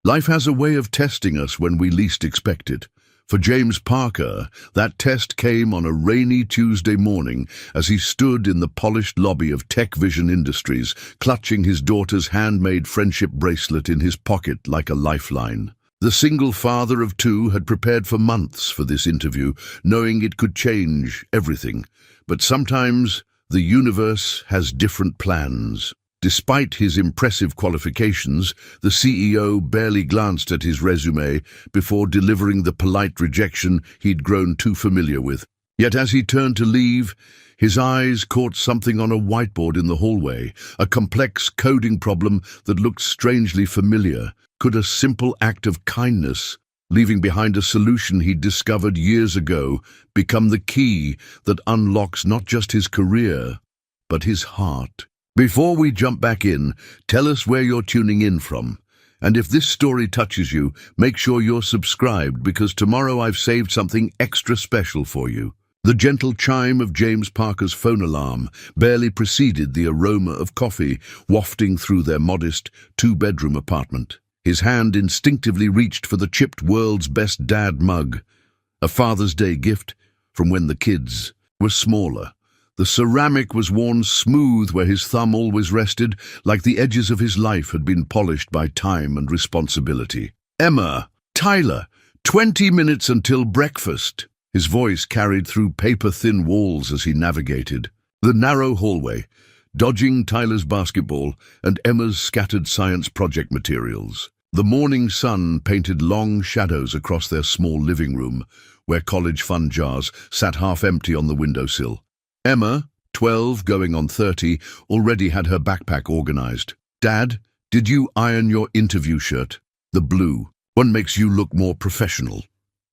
Life has a way of testing us when we least expect it. For James Parker, that test came on a rainy Tuesday morning as he stood in the polished lobby of Tech Vision Industries, clutching his daughter's handmade friendship bracelet in his pocket like a lifeline. The single father of two had prepared for months for this interview, knowing it could change everything. But sometimes the universe has different plans. Despite his impressive qualifications, the CEO barely glanced at his resume before delivering the polite rejection he'd grown too familiar with. Yet as he turned to leave, his eyes caught something on a whiteboard in the hallway, a complex coding problem that looked strangely familiar. Could a simple act of kindness, leaving behind a solution he'd discovered years ago, become the key that unlocks not just his career, but his heart? Before we jump back in, tell us where you're tuning in from. And if this story touches you, make sure you're subscribed, because tomorrow I've saved something extra special for you. The gentle chime of James Parker's phone alarm barely preceded the aroma of coffee wafting through their modest two-bedroom apartment. His hand instinctively reached for the chipped world's best dad mug, a Father's Day gift from when the kids were smaller. The ceramic was worn smooth where his thumb always rested, like the edges of his life had been polished by time and responsibility. "Emma, Tyler, 20 minutes until breakfast." His voice carried through paper-thin walls as he navigated the narrow hallway, dodging Tyler's basketball and Emma's scattered science project materials. The morning sun painted long shadows across their small living room, where college fund jars sat half empty on the windowsill. Emma, 12 going on 30, already had her backpack organized. "Dad, did you iron your interview shirt? The blue one makes you look more professional."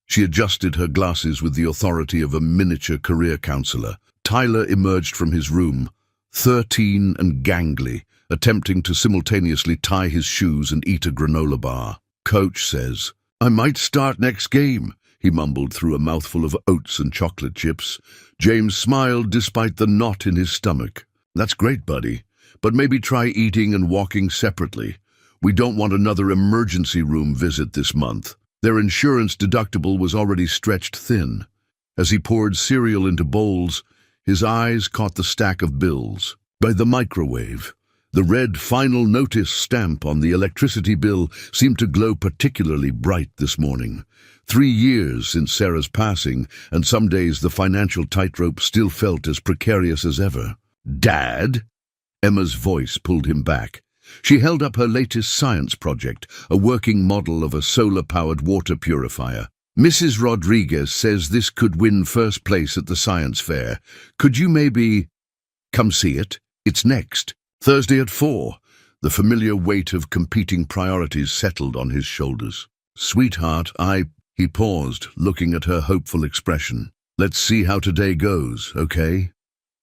She adjusted her glasses with the authority of a miniature career counselor. Tyler emerged from his room, 13 and gangly, attempting to simultaneously tie his shoes and eat a granola bar. "Coach says I might start next game," he mumbled through a mouthful of oats and chocolate chips. James smiled despite the knot in his stomach. "That's great, buddy, but maybe try eating and walking separately. We don't want another emergency room visit this month." Their insurance deductible was already stretched thin. As he poured cereal into bowls, his eyes caught the stack of bills. By the microwave, the red final notice stamp on the electricity bill seemed to glow particularly bright this morning. 3 years since Sarah's passing, and some days the financial tightrope still felt as precarious as ever. "Dad?" Emma's voice pulled him back. She held up her latest science project, a working model of a solar-powered water purifier. "Mrs. Rodriguez says this could win first place at the science fair. Could you maybe come see it? It's next Thursday at 4. The familiar weight of competing priorities settled on his shoulders. "Sweetheart, He paused, looking at her hopeful expression. "Let's see how today goes, okay?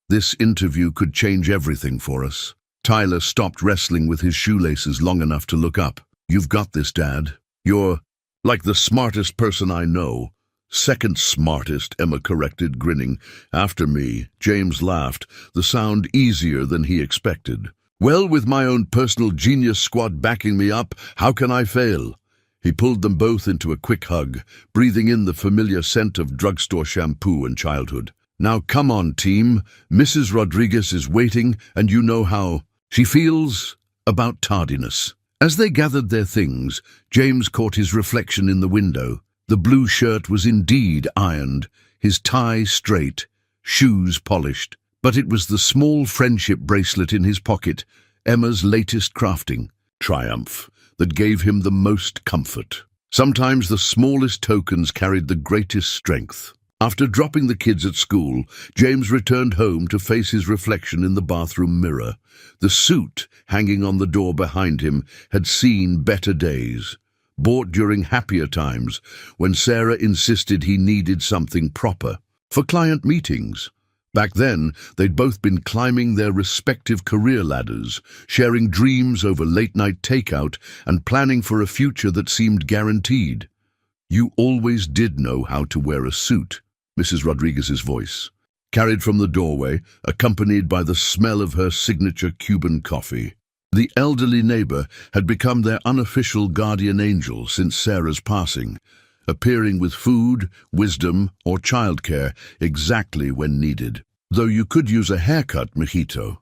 This interview could change everything for us." Tyler stopped wrestling with his shoelaces long enough to look up. "You've got this, Dad. You're like the smartest person I know." "Second smartest," Emma corrected, grinning. "After me." James laughed, the sound easier than he expected. "Well, with my own personal genius squad backing me up, how can I fail?" He pulled them both into a quick hug, breathing in the familiar scent of drugstore shampoo and childhood. "Now come on, team. Mrs. Rodriguez is waiting, and you know how she feels about tardiness." As they gathered their things, James caught his reflection in the window. The blue shirt was indeed ironed, his tie straight, shoes polished. But it was the small friendship bracelet in his pocket, Emma's latest crafting, triumph, that gave him the most comfort. Sometimes the smallest tokens carried the greatest strength. After dropping the kids at school, James returned home to face his reflection in the bathroom mirror. The suit hanging on the door behind him had seen better days, bought during happier times when Sarah insisted he needed something proper for client meetings. Back then, they'd both been climbing their respective career ladders, sharing dreams over late-night takeout and planning for a future that seemed guaranteed. "You always did know how to wear a suit," Mrs. Rodriguez's voice carried from the doorway, accompanied by the smell of her signature Cuban coffee. The elderly neighbor had become their unofficial guardian angel since Sarah's passing, appearing with food, wisdom, or childcare exactly when needed. Though you could use a haircut, mijito.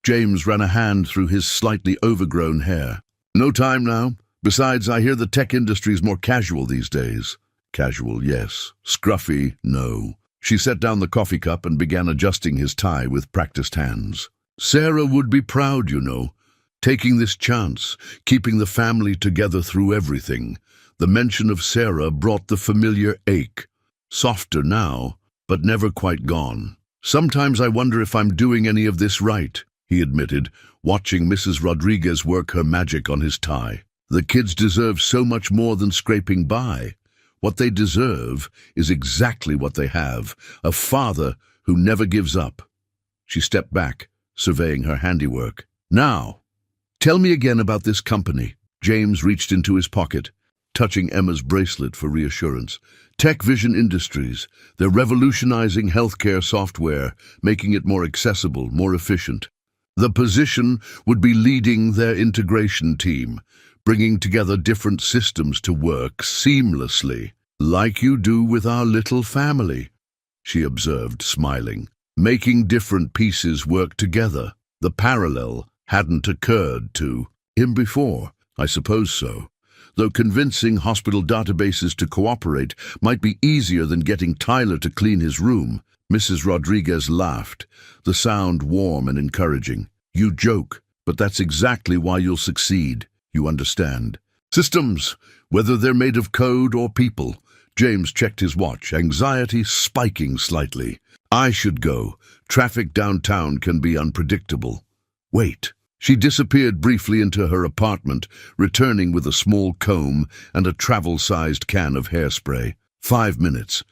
James ran a hand through his slightly overgrown hair. No time now. Besides, I hear the tech industry's more casual these days. Casual, yes. Scruffy, no. She set down the coffee cup and began adjusting his tie with practiced hands. Sarah would be proud, you know. Taking this chance, keeping the family together through everything. The mention of Sarah brought the familiar ache. Softer now, but never quite gone. Sometimes I wonder if I'm doing any of this right, he admitted, watching Mrs. Rodriguez work her magic on his tie. The kids deserve so much more than scraping by. What they deserve is exactly what they have, a father who never gives up. She stepped back, surveying her handiwork. Now, tell me again about this company. James reached into his pocket, touching Emma's bracelet for reassurance. Tech Vision Industries. They're revolutionizing healthcare software, making it more accessible, more efficient. The position would be leading their integration team, bringing together different systems to work seamlessly, like you do with our little family, she observed, smiling. Making different pieces work together. The parallel hadn't occurred to him before. I suppose so. Though convincing hospital databases to cooperate might be easier than getting Tyler to clean his room. Mrs. Rodriguez laughed, the sound warm and encouraging. You joke, but that's exactly why you'll succeed. You understand. Systems, whether they're made of code or people. James checked his watch, anxiety spiking slightly. I should go. Traffic downtown can be unpredictable. Wait. She disappeared briefly into her apartment, returning with a small comb and a travel-sized can of hairspray. 5 minutes.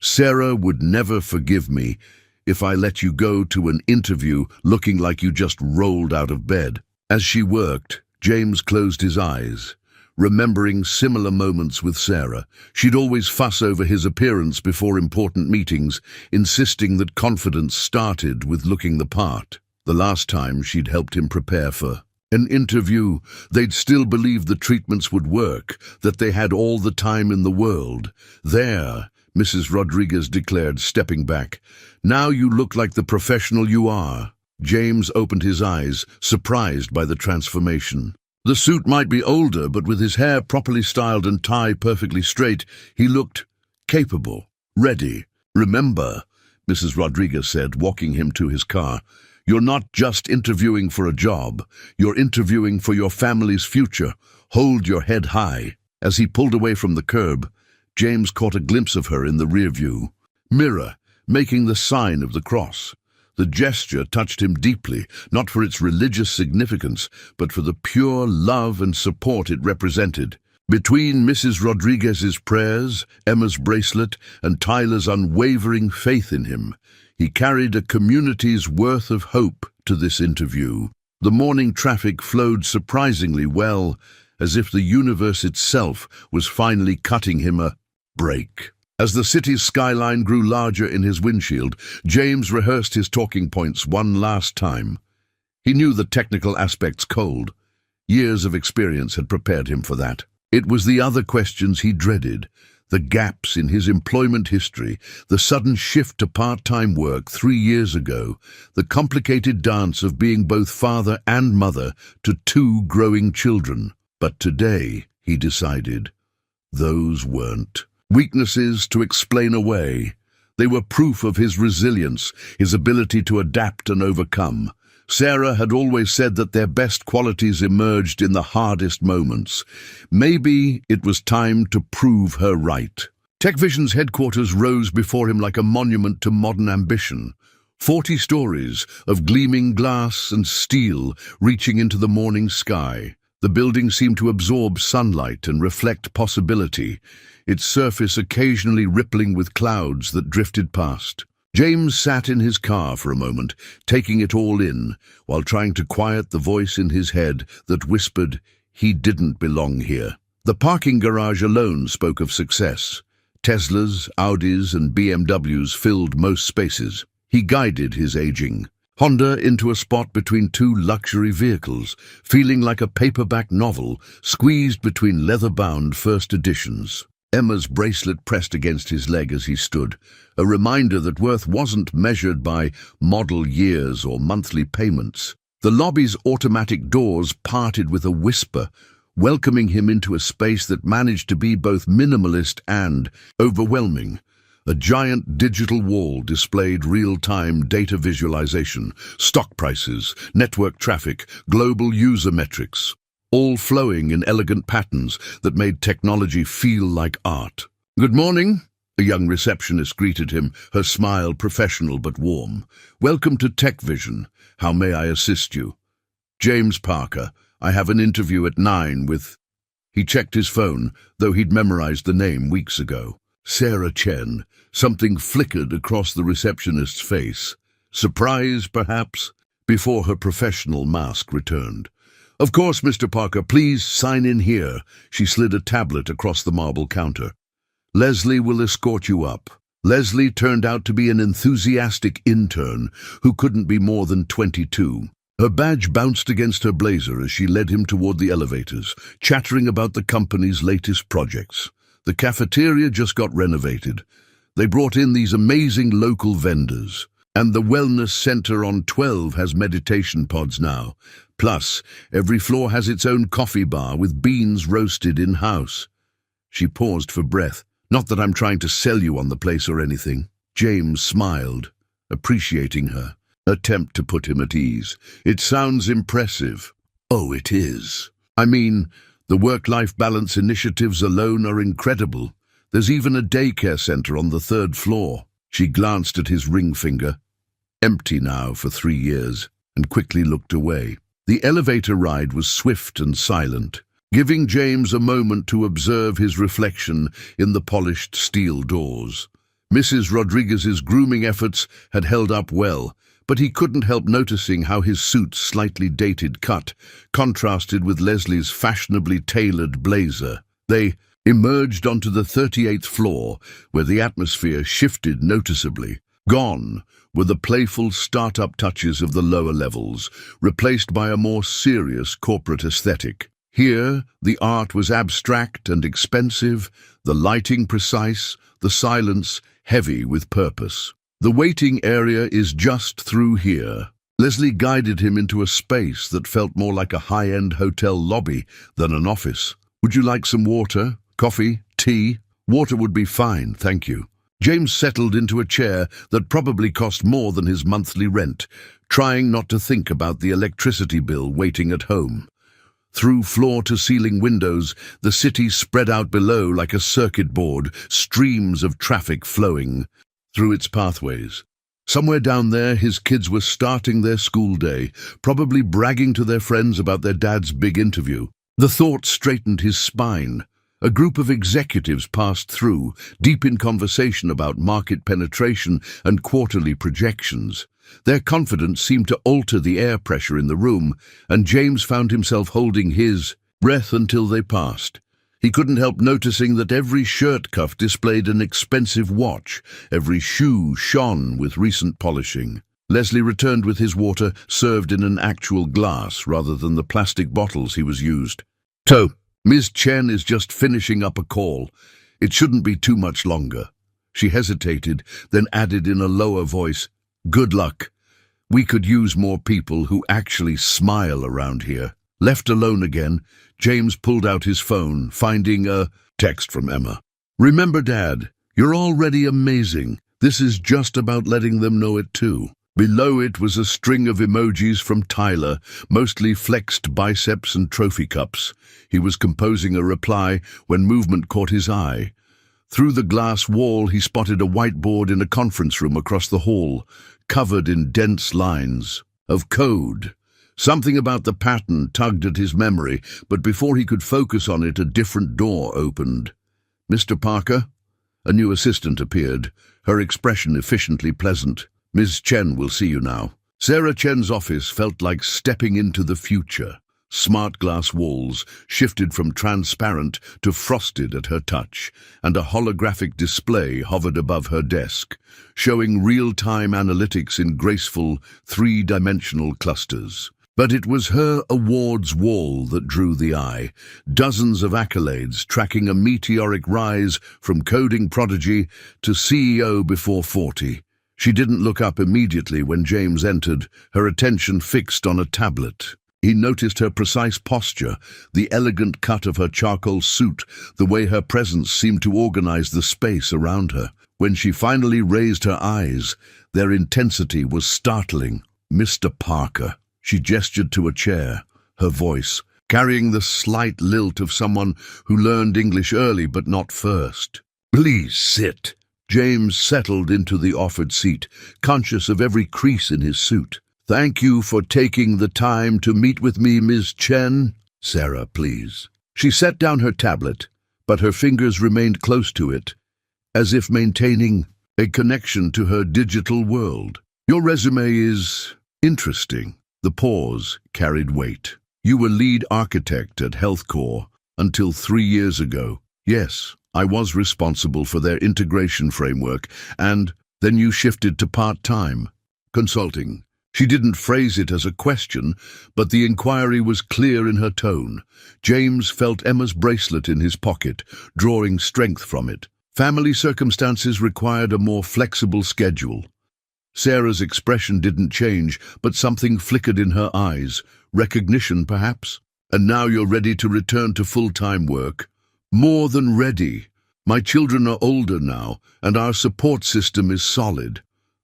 Sarah would never forgive me if I let you go to an interview looking like you just rolled out of bed. As she worked, James closed his eyes, remembering similar moments with Sarah. She'd always fuss over his appearance before important meetings, insisting that confidence started with looking the part. The last time she'd helped him prepare for an interview, they'd still believed the treatments would work, that they had all the time in the world. There, Mrs. Rodriguez declared, stepping back. Now you look like the professional you are. James opened his eyes, surprised by the transformation. The suit might be older, but with his hair properly styled and tie perfectly straight, he looked capable, ready. Remember, Mrs. Rodriguez said, walking him to his car, you're not just interviewing for a job. You're interviewing for your family's future. Hold your head high. As he pulled away from the curb, James caught a glimpse of her in the rear view mirror, making the sign of the cross. The gesture touched him deeply, not for its religious significance, but for the pure love and support it represented. Between Mrs. Rodriguez's prayers, Emma's bracelet, and Tyler's unwavering faith in him, he carried a community's worth of hope to this interview. The morning traffic flowed surprisingly well, as if the universe itself was finally cutting him a break. As the city's skyline grew larger in his windshield, James rehearsed his talking points one last time. He knew the technical aspects cold. Years of experience had prepared him for that. It was the other questions he dreaded, the gaps in his employment history, the sudden shift to part-time work 3 years ago, the complicated dance of being both father and mother to 2 growing children. But today, he decided, those weren't weaknesses to explain away. They were proof of his resilience, his ability to adapt and overcome. Sarah had always said that their best qualities emerged in the hardest moments. Maybe it was time to prove her right. TechVision's headquarters rose before him like a monument to modern ambition. 40 stories of gleaming glass and steel reaching into the morning sky. The building seemed to absorb sunlight and reflect possibility, its surface occasionally rippling with clouds that drifted past. James sat in his car for a moment, taking it all in, while trying to quiet the voice in his head that whispered he didn't belong here. The parking garage alone spoke of success. Teslas, Audis, and BMWs filled most spaces. He guided his aging, Honda into a spot between two luxury vehicles, feeling like a paperback novel squeezed between leather-bound first editions. Emma's bracelet pressed against his leg as he stood, a reminder that worth wasn't measured by model years or monthly payments. The lobby's automatic doors parted with a whisper, welcoming him into a space that managed to be both minimalist and overwhelming. A giant digital wall displayed real-time data visualization, stock prices, network traffic, global user metrics, all flowing in elegant patterns that made technology feel like art. "Good morning," a young receptionist greeted him, her smile professional but warm. "Welcome to Tech Vision. How may I assist you?" "James Parker. I have an interview at 9 with—" He checked his phone, though he'd memorized the name weeks ago. "Sarah Chen." Something flickered across the receptionist's face. Surprise, perhaps, before her professional mask returned. "Of course, Mr. Parker, please sign in here." She slid a tablet across the marble counter. "Leslie will escort you up." Leslie turned out to be an enthusiastic intern who couldn't be more than 22. Her badge bounced against her blazer as she led him toward the elevators, chattering about the company's latest projects. The cafeteria just got renovated. They brought in these amazing local vendors. And the wellness center on 12 has meditation pods now. Plus, every floor has its own coffee bar with beans roasted in-house. She paused for breath. "Not that I'm trying to sell you on the place or anything." James smiled, appreciating her attempt to put him at ease. "It sounds impressive." "Oh, it is. I mean, the work-life balance initiatives alone are incredible. There's even a daycare center on the 3rd floor. She glanced at his ring finger, empty now for 3 years, and quickly looked away. The elevator ride was swift and silent, giving James a moment to observe his reflection in the polished steel doors. Mrs. Rodriguez's grooming efforts had held up well, but he couldn't help noticing how his suit's slightly dated cut contrasted with Leslie's fashionably tailored blazer. They emerged onto the 38th floor, where the atmosphere shifted noticeably. Gone were the playful start-up touches of the lower levels, replaced by a more serious corporate aesthetic. Here, the art was abstract and expensive, the lighting precise, the silence heavy with purpose. "The waiting area is just through here." Leslie guided him into a space that felt more like a high-end hotel lobby than an office. "Would you like some water? Coffee? Tea?" "Water would be fine, thank you." James settled into a chair that probably cost more than his monthly rent, trying not to think about the electricity bill waiting at home. Through floor-to-ceiling windows, the city spread out below like a circuit board, streams of traffic flowing through its pathways. Somewhere down there, his kids were starting their school day, probably bragging to their friends about their dad's big interview. The thought straightened his spine. A group of executives passed through, deep in conversation about market penetration and quarterly projections. Their confidence seemed to alter the air pressure in the room, and James found himself holding his breath until they passed. He couldn't help noticing that every shirt cuff displayed an expensive watch, every shoe shone with recent polishing. Leslie returned with his water, served in an actual glass rather than the plastic bottles he was used. "So, Ms. Chen is just finishing up a call. It shouldn't be too much longer." She hesitated, then added in a lower voice, "Good luck. We could use more people who actually smile around here." Left alone again, James pulled out his phone, finding a text from Emma. "Remember, Dad, you're already amazing. This is just about letting them know it too." Below it was a string of emojis from Tyler, mostly flexed biceps and trophy cups. He was composing a reply when movement caught his eye. Through the glass wall, he spotted a whiteboard in a conference room across the hall, covered in dense lines of code. Something about the pattern tugged at his memory, but before he could focus on it, a different door opened. "Mr. Parker?" A new assistant appeared, her expression efficiently pleasant. "Ms. Chen will see you now." Sarah Chen's office felt like stepping into the future. Smart glass walls shifted from transparent to frosted at her touch, and a holographic display hovered above her desk, showing real-time analytics in graceful, three-dimensional clusters. But it was her awards wall that drew the eye, dozens of accolades tracking a meteoric rise from coding prodigy to CEO before 40. She didn't look up immediately when James entered, her attention fixed on a tablet. He noticed her precise posture, the elegant cut of her charcoal suit, the way her presence seemed to organize the space around her. When she finally raised her eyes, their intensity was startling. "Mr. Parker." She gestured to a chair, her voice carrying the slight lilt of someone who learned English early but not first. "Please sit." James settled into the offered seat, conscious of every crease in his suit. "Thank you for taking the time to meet with me, Ms. Chen." "Sarah, please." She set down her tablet, but her fingers remained close to it, as if maintaining a connection to her digital world. "Your resume is interesting." The pause carried weight. "You were lead architect at HealthCore until 3 years ago." "Yes, I was responsible for their integration framework, and then you shifted to part-time consulting." She didn't phrase it as a question, but the inquiry was clear in her tone. James felt Emma's bracelet in his pocket, drawing strength from it. Family circumstances required a more flexible schedule. Sarah's expression didn't change, but something flickered in her eyes. Recognition, perhaps? "And now you're ready to return to full-time work?" "More than ready. My children are older now, and our support system is solid.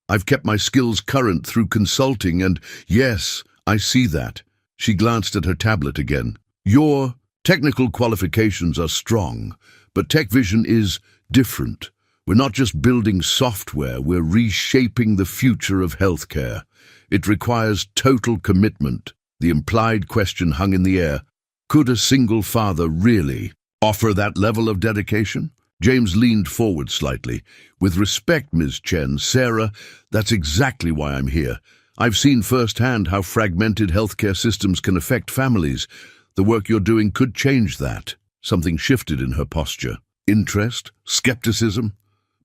I've kept my skills current through consulting, and yes, I see that." She glanced at her tablet again. "Your technical qualifications are strong, but Tech Vision is different. We're not just building software, we're reshaping the future of healthcare. It requires total commitment." The implied question hung in the air. Could a single father really offer that level of dedication? James leaned forward slightly. "With respect, Ms. Chen, Sarah, that's exactly why I'm here. I've seen firsthand how fragmented healthcare systems can affect families. The work you're doing could change that." Something shifted in her posture. Interest? Skepticism?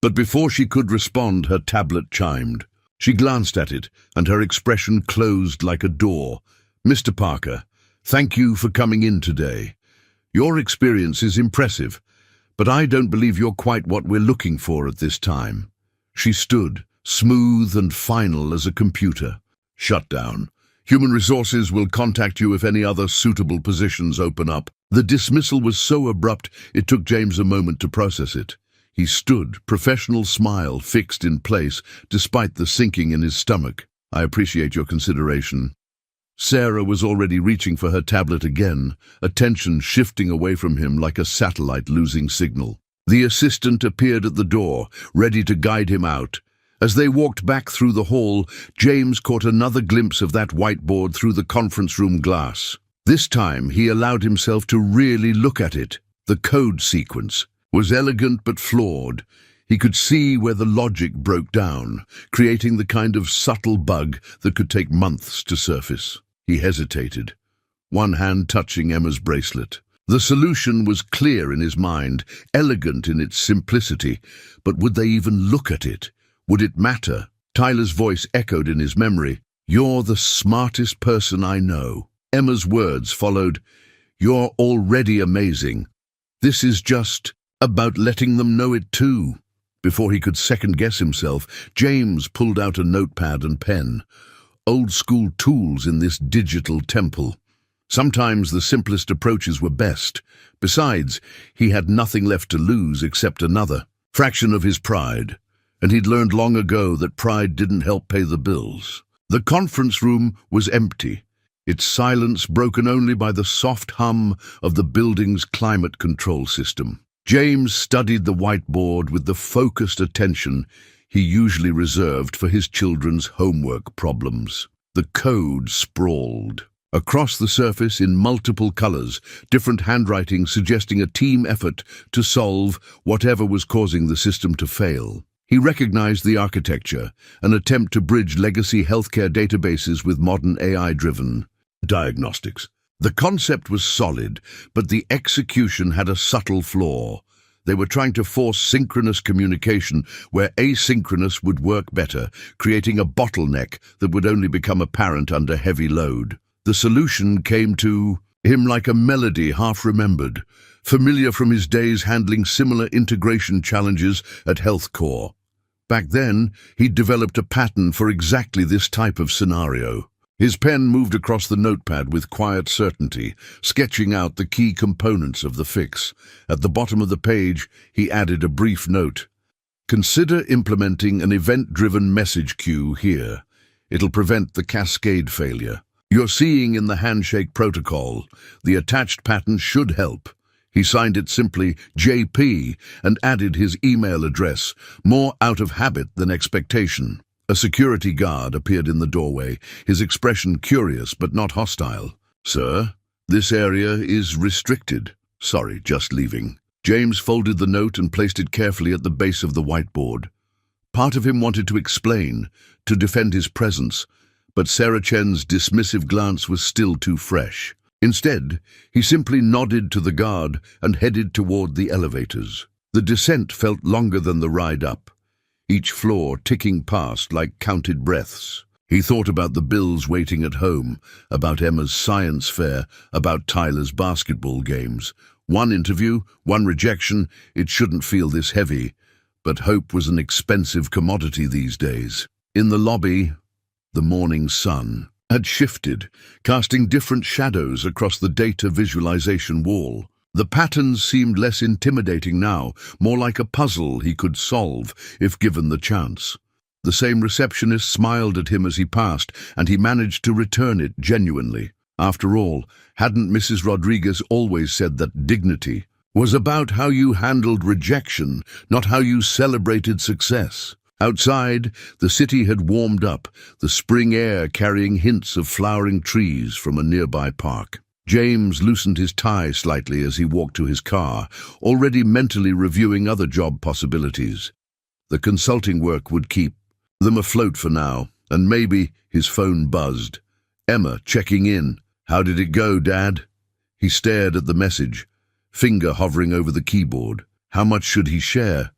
But before she could respond, her tablet chimed. She glanced at it, and her expression closed like a door. "Mr. Parker, thank you for coming in today. Your experience is impressive, but I don't believe you're quite what we're looking for at this time." She stood, smooth and final as a computer. "Shut down. Human Resources will contact you if any other suitable positions open up." The dismissal was so abrupt, it took James a moment to process it. He stood, professional smile fixed in place, despite the sinking in his stomach. "I appreciate your consideration." Sarah was already reaching for her tablet again, attention shifting away from him like a satellite losing signal. The assistant appeared at the door, ready to guide him out. As they walked back through the hall, James caught another glimpse of that whiteboard through the conference room glass. This time he allowed himself to really look at it. The code sequence was elegant but flawed. He could see where the logic broke down, creating the kind of subtle bug that could take months to surface. He hesitated, one hand touching Emma's bracelet. The solution was clear in his mind, elegant in its simplicity, but would they even look at it? Would it matter? Tyler's voice echoed in his memory. "You're the smartest person I know." Emma's words followed, "You're already amazing. This is just about letting them know it too." Before he could second-guess himself, James pulled out a notepad and pen. Old-school tools in this digital temple. Sometimes the simplest approaches were best. Besides, he had nothing left to lose except another fraction of his pride, and he'd learned long ago that pride didn't help pay the bills. The conference room was empty, its silence broken only by the soft hum of the building's climate control system. James studied the whiteboard with the focused attention he usually reserved for his children's homework problems. The code sprawled across the surface in multiple colors, different handwriting suggesting a team effort to solve whatever was causing the system to fail. He recognized the architecture, an attempt to bridge legacy healthcare databases with modern AI-driven diagnostics. The concept was solid, but the execution had a subtle flaw. They were trying to force synchronous communication where asynchronous would work better, creating a bottleneck that would only become apparent under heavy load. The solution came to him like a melody half remembered, familiar from his days handling similar integration challenges at HealthCore. Back then, he'd developed a pattern for exactly this type of scenario. His pen moved across the notepad with quiet certainty, sketching out the key components of the fix. At the bottom of the page, he added a brief note. Consider implementing an event-driven message queue here. It'll prevent the cascade failure. You're seeing in the handshake protocol. The attached pattern should help. He signed it simply JP and added his email address, more out of habit than expectation. A security guard appeared in the doorway, his expression curious but not hostile. "Sir, this area is restricted. Sorry, just leaving." James folded the note and placed it carefully at the base of the whiteboard. Part of him wanted to explain, to defend his presence, but Sarah Chen's dismissive glance was still too fresh. Instead, he simply nodded to the guard and headed toward the elevators. The descent felt longer than the ride up, each floor ticking past like counted breaths. He thought about the bills waiting at home, about Emma's science fair, about Tyler's basketball games. One interview, one rejection, it shouldn't feel this heavy. But hope was an expensive commodity these days. In the lobby, the morning sun had shifted, casting different shadows across the data visualization wall. The patterns seemed less intimidating now, more like a puzzle he could solve if given the chance. The same receptionist smiled at him as he passed, and he managed to return it genuinely. After all, hadn't Mrs. Rodriguez always said that dignity was about how you handled rejection, not how you celebrated success? Outside, the city had warmed up, the spring air carrying hints of flowering trees from a nearby park. James loosened his tie slightly as he walked to his car, already mentally reviewing other job possibilities. The consulting work would keep them afloat for now, and maybe his phone buzzed. Emma checking in. "How did it go, Dad?" He stared at the message, finger hovering over the keyboard. How much should he share?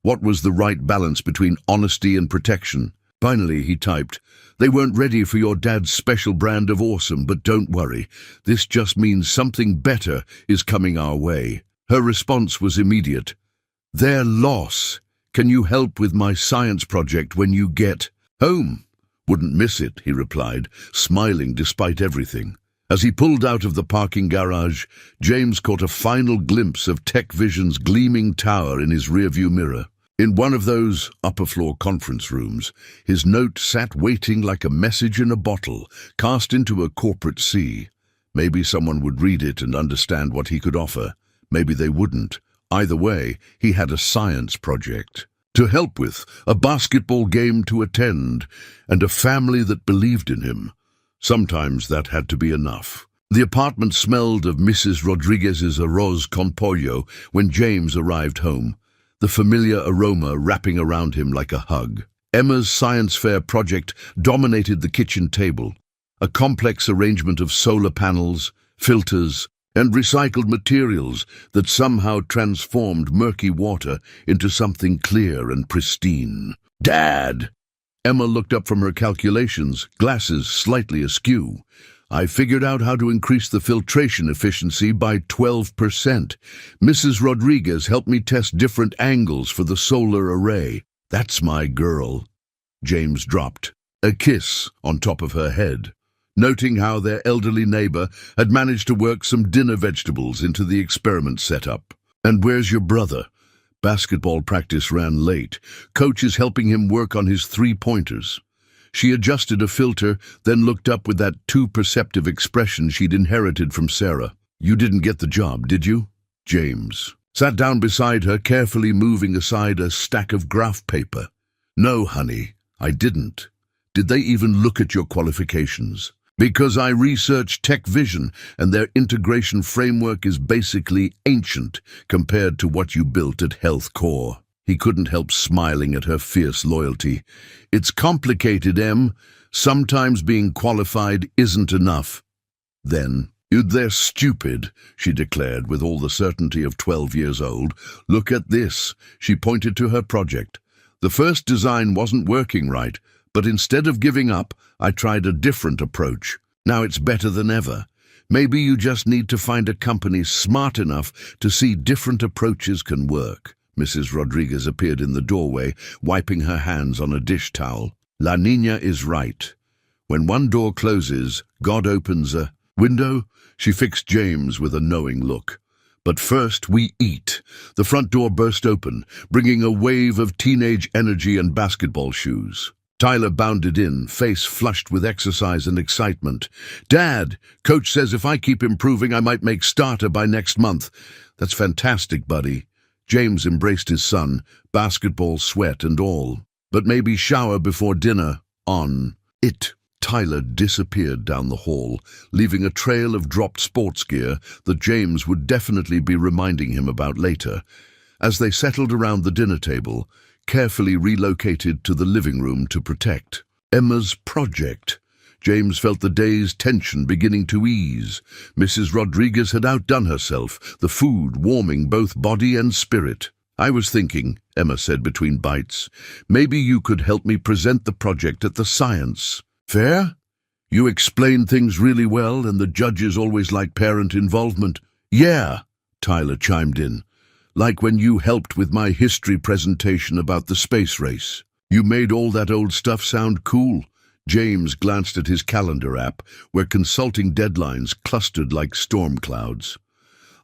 What was the right balance between honesty and protection? Finally, he typed, "They weren't ready for your dad's special brand of awesome, but don't worry. This just means something better is coming our way." Her response was immediate. "Their loss. Can you help with my science project when you get home?" "Wouldn't miss it," he replied, smiling despite everything. As he pulled out of the parking garage, James caught a final glimpse of Tech Vision's gleaming tower in his rearview mirror. In one of those upper-floor conference rooms, his note sat waiting like a message in a bottle, cast into a corporate sea. Maybe someone would read it and understand what he could offer. Maybe they wouldn't. Either way, he had a science project to help with, a basketball game to attend, and a family that believed in him. Sometimes that had to be enough. The apartment smelled of Mrs. Rodriguez's arroz con pollo when James arrived home, the familiar aroma wrapping around him like a hug. Emma's science fair project dominated the kitchen table, a complex arrangement of solar panels, filters, and recycled materials that somehow transformed murky water into something clear and pristine. "Dad!" Emma looked up from her calculations, glasses slightly askew. "I figured out how to increase the filtration efficiency by 12%. Mrs. Rodriguez helped me test different angles for the solar array. That's my girl." James dropped a kiss on top of her head, noting how their elderly neighbor had managed to work some dinner vegetables into the experiment setup. "And where's your brother?" Basketball practice ran late. Coach is helping him work on his three-pointers. She adjusted a filter, then looked up with that too-perceptive expression she'd inherited from Sarah. "You didn't get the job, did you?" James sat down beside her, carefully moving aside a stack of graph paper. "No, honey, I didn't. Did they even look at your qualifications?" "Because I researched Tech Vision, and their integration framework is basically ancient compared to what you built at HealthCore." He couldn't help smiling at her fierce loyalty. "It's complicated, Em. Sometimes being qualified isn't enough." Then They're stupid, she declared with all the certainty of 12 years old. Look at this. She pointed to her project. The first design wasn't working right, but instead of giving up, I tried a different approach. Now it's better than ever. Maybe you just need to find a company smart enough to see different approaches can work. Mrs. Rodriguez appeared in the doorway, wiping her hands on a dish towel. La Niña is right. When one door closes, God opens a window. She fixed James with a knowing look. But first we eat. The front door burst open, bringing a wave of teenage energy and basketball shoes. Tyler bounded in, face flushed with exercise and excitement. Dad, Coach says if I keep improving, I might make starter by next month. That's fantastic, buddy. James embraced his son, basketball sweat and all. But maybe shower before dinner. On it. Tyler disappeared down the hall, leaving a trail of dropped sports gear that James would definitely be reminding him about later. As they settled around the dinner table, carefully relocated to the living room to protect Emma's project, James felt the day's tension beginning to ease. Mrs. Rodriguez had outdone herself, the food warming both body and spirit. I was thinking, Emma said between bites, maybe you could help me present the project at the science fair? You explain things really well and the judges always like parent involvement. Yeah, Tyler chimed in. Like when you helped with my history presentation about the space race. You made all that old stuff sound cool. James glanced at his calendar app, where consulting deadlines clustered like storm clouds.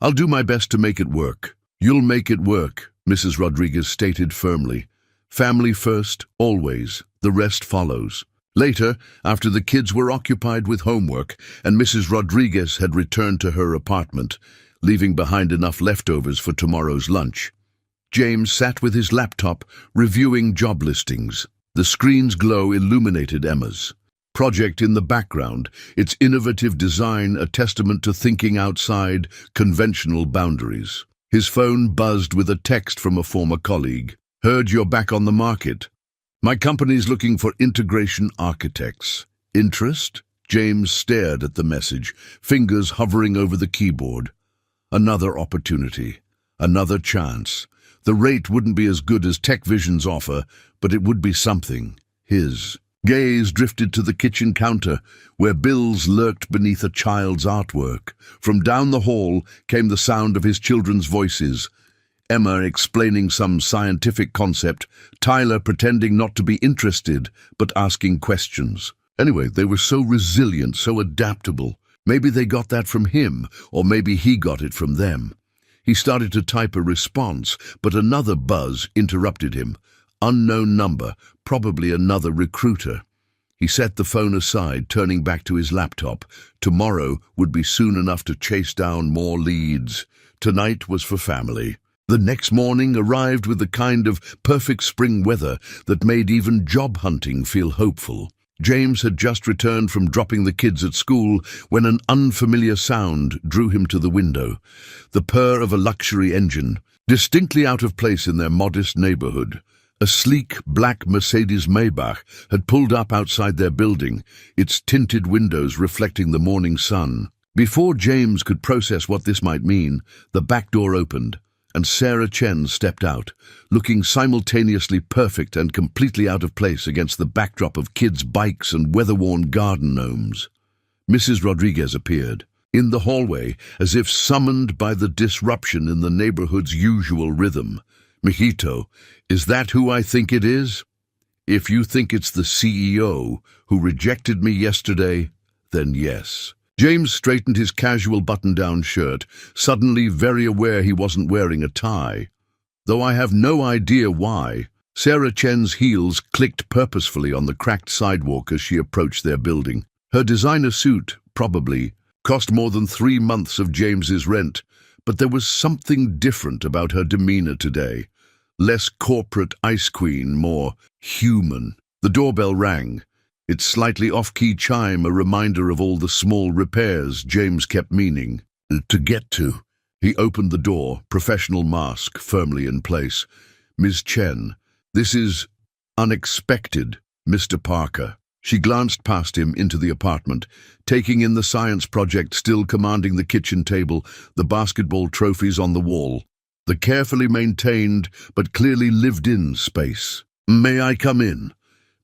I'll do my best to make it work. You'll make it work, Mrs. Rodriguez stated firmly. Family first, always. The rest follows. Later, after the kids were occupied with homework and Mrs. Rodriguez had returned to her apartment, leaving behind enough leftovers for tomorrow's lunch, James sat with his laptop, reviewing job listings. The screen's glow illuminated Emma's project in the background, its innovative design a testament to thinking outside conventional boundaries. His phone buzzed with a text from a former colleague. Heard you're back on the market. My company's looking for integration architects. Interest? James stared at the message, fingers hovering over the keyboard. Another opportunity. Another chance. The rate wouldn't be as good as TechVision's offer, but it would be something. His gaze drifted to the kitchen counter, where bills lurked beneath a child's artwork. From down the hall came the sound of his children's voices. Emma explaining some scientific concept, Tyler pretending not to be interested, but asking questions. Anyway, they were so resilient, so adaptable. Maybe they got that from him, or maybe he got it from them. He started to type a response, but another buzz interrupted him. Unknown number, probably another recruiter. He set the phone aside, turning back to his laptop. Tomorrow would be soon enough to chase down more leads. Tonight was for family. The next morning arrived with the kind of perfect spring weather that made even job hunting feel hopeful. James had just returned from dropping the kids at school when an unfamiliar sound drew him to the window. The purr of a luxury engine, distinctly out of place in their modest neighborhood. A sleek black Mercedes Maybach had pulled up outside their building, its tinted windows reflecting the morning sun. Before James could process what this might mean, the back door opened, and Sarah Chen stepped out, looking simultaneously perfect and completely out of place against the backdrop of kids' bikes and weather-worn garden gnomes. Mrs. Rodriguez appeared, in the hallway, as if summoned by the disruption in the neighborhood's usual rhythm. Mijito, is that who I think it is? If you think it's the CEO who rejected me yesterday, then yes. James straightened his casual button-down shirt, suddenly very aware he wasn't wearing a tie. Though I have no idea why. Sarah Chen's heels clicked purposefully on the cracked sidewalk as she approached their building. Her designer suit, probably, cost more than 3 months of James's rent, but there was something different about her demeanor today. Less corporate ice queen, more human. The doorbell rang. Its slightly off-key chime a reminder of all the small repairs James kept meaning to get to. He opened the door, professional mask firmly in place. Ms. Chen, this is unexpected, Mr. Parker. She glanced past him into the apartment, taking in the science project still commanding the kitchen table, the basketball trophies on the wall, the carefully maintained but clearly lived-in space. "May I come in?"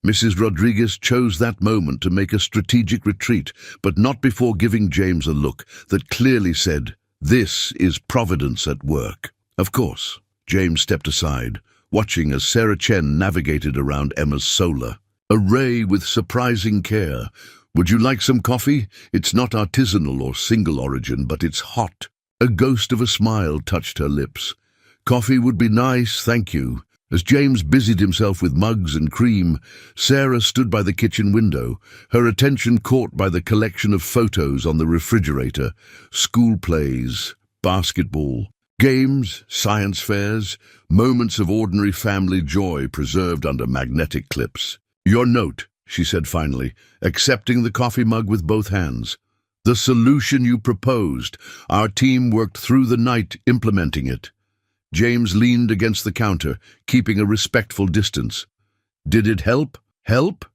Mrs. Rodriguez chose that moment to make a strategic retreat, but not before giving James a look that clearly said, "This is Providence at work." Of course. James stepped aside, watching as Sarah Chen navigated around Emma's solar array with surprising care. "Would you like some coffee? It's not artisanal or single origin, but it's hot." A ghost of a smile touched her lips. "Coffee would be nice, thank you." As James busied himself with mugs and cream, Sarah stood by the kitchen window, her attention caught by the collection of photos on the refrigerator: school plays, basketball, games, science fairs, moments of ordinary family joy preserved under magnetic clips. "Your note," she said finally, accepting the coffee mug with both hands. "The solution you proposed. Our team worked through the night implementing it." James leaned against the counter, keeping a respectful distance. "Did it help? Help?"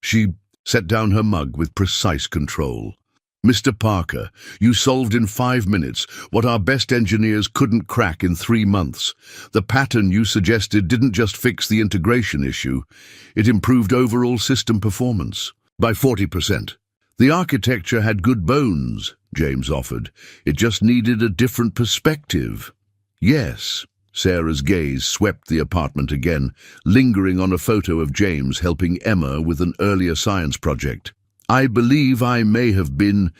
She set down her mug with precise control. "Mr. Parker, you solved in 5 minutes what our best engineers couldn't crack in 3 months. The pattern you suggested didn't just fix the integration issue, it improved overall system performance by 40%. The architecture had good bones," James offered. "It just needed a different perspective." "Yes." Sarah's gaze swept the apartment again, lingering on a photo of James helping Emma with an earlier science project. "I believe I may have been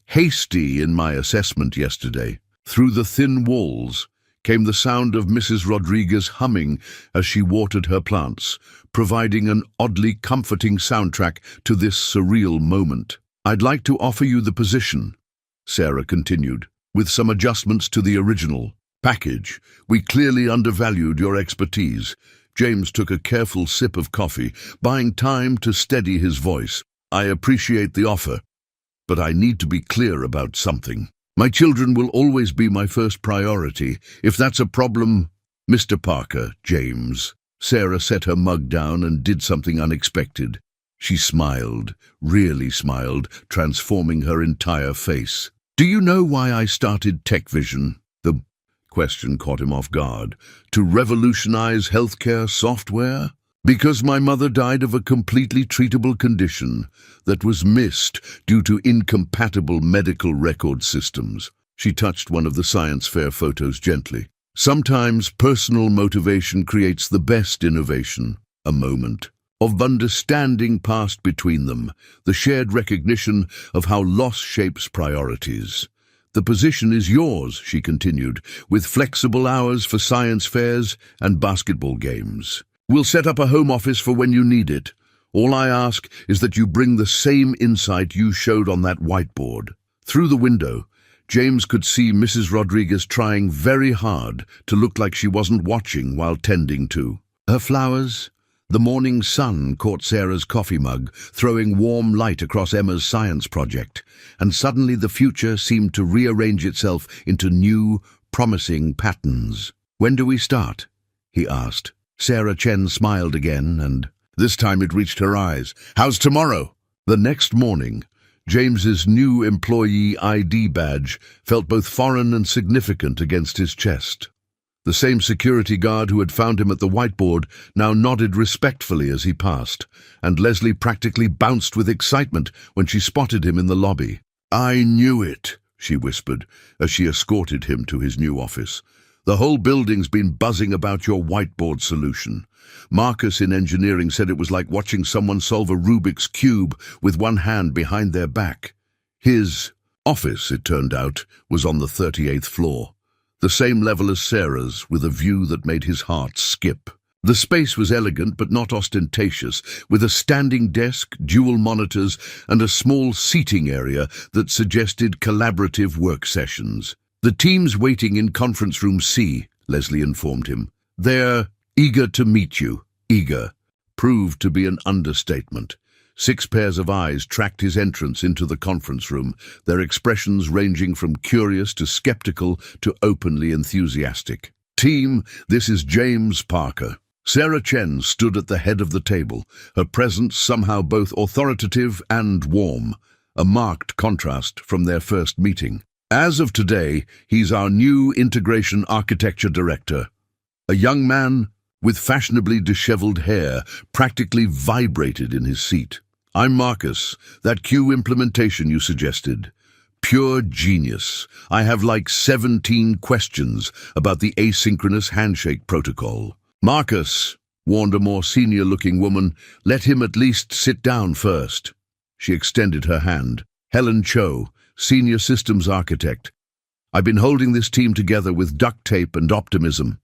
hasty in my assessment yesterday." Through the thin walls came the sound of Mrs. Rodriguez humming as she watered her plants, providing an oddly comforting soundtrack to this surreal moment. "I'd like to offer you the position," Sarah continued, "with some adjustments to the original package. We clearly undervalued your expertise." James took a careful sip of coffee, buying time to steady his voice. "I appreciate the offer, but I need to be clear about something. My children will always be my first priority. If that's a problem..." "Mr. Parker, James." Sarah set her mug down and did something unexpected. She smiled, really smiled, transforming her entire face. "Do you know why I started Tech Vision?" The question caught him off guard. "To revolutionize healthcare software?" "Because my mother died of a completely treatable condition that was missed due to incompatible medical record systems." She touched one of the science fair photos gently. "Sometimes personal motivation creates the best innovation." A moment of understanding passed between them, the shared recognition of how loss shapes priorities. "The position is yours," she continued, "with flexible hours for science fairs and basketball games. We'll set up a home office for when you need it. All I ask is that you bring the same insight you showed on that whiteboard." Through the window, James could see Mrs. Rodriguez trying very hard to look like she wasn't watching while tending to her flowers. The morning sun caught Sarah's coffee mug, throwing warm light across Emma's science project, and suddenly the future seemed to rearrange itself into new, promising patterns. "When do we start?" he asked. Sarah Chen smiled again, and this time it reached her eyes. "How's tomorrow?" The next morning, James's new employee ID badge felt both foreign and significant against his chest. The same security guard who had found him at the whiteboard now nodded respectfully as he passed, and Leslie practically bounced with excitement when she spotted him in the lobby. "I knew it," she whispered as she escorted him to his new office. "The whole building's been buzzing about your whiteboard solution. Marcus in engineering said it was like watching someone solve a Rubik's Cube with one hand behind their back." His office, it turned out, was on the 38th floor. The same level as Sarah's, with a view that made his heart skip. The space was elegant but not ostentatious, with a standing desk, dual monitors, and a small seating area that suggested collaborative work sessions. "The team's waiting in conference room C," Leslie informed him. "They're eager to meet you." Eager proved to be an understatement. 6 pairs of eyes tracked his entrance into the conference room, their expressions ranging from curious to skeptical to openly enthusiastic. "Team, this is James Parker." Sarah Chen stood at the head of the table, her presence somehow both authoritative and warm, a marked contrast from their first meeting. As of today, he's our new Integration Architecture Director. A young man with fashionably disheveled hair practically vibrated in his seat. I'm Marcus, that Q implementation you suggested. Pure genius. I have like 17 questions about the asynchronous handshake protocol. Marcus, warned a more senior-looking woman, let him at least sit down first. She extended her hand. Helen Cho, Senior Systems Architect. I've been holding this team together with duct tape and optimism.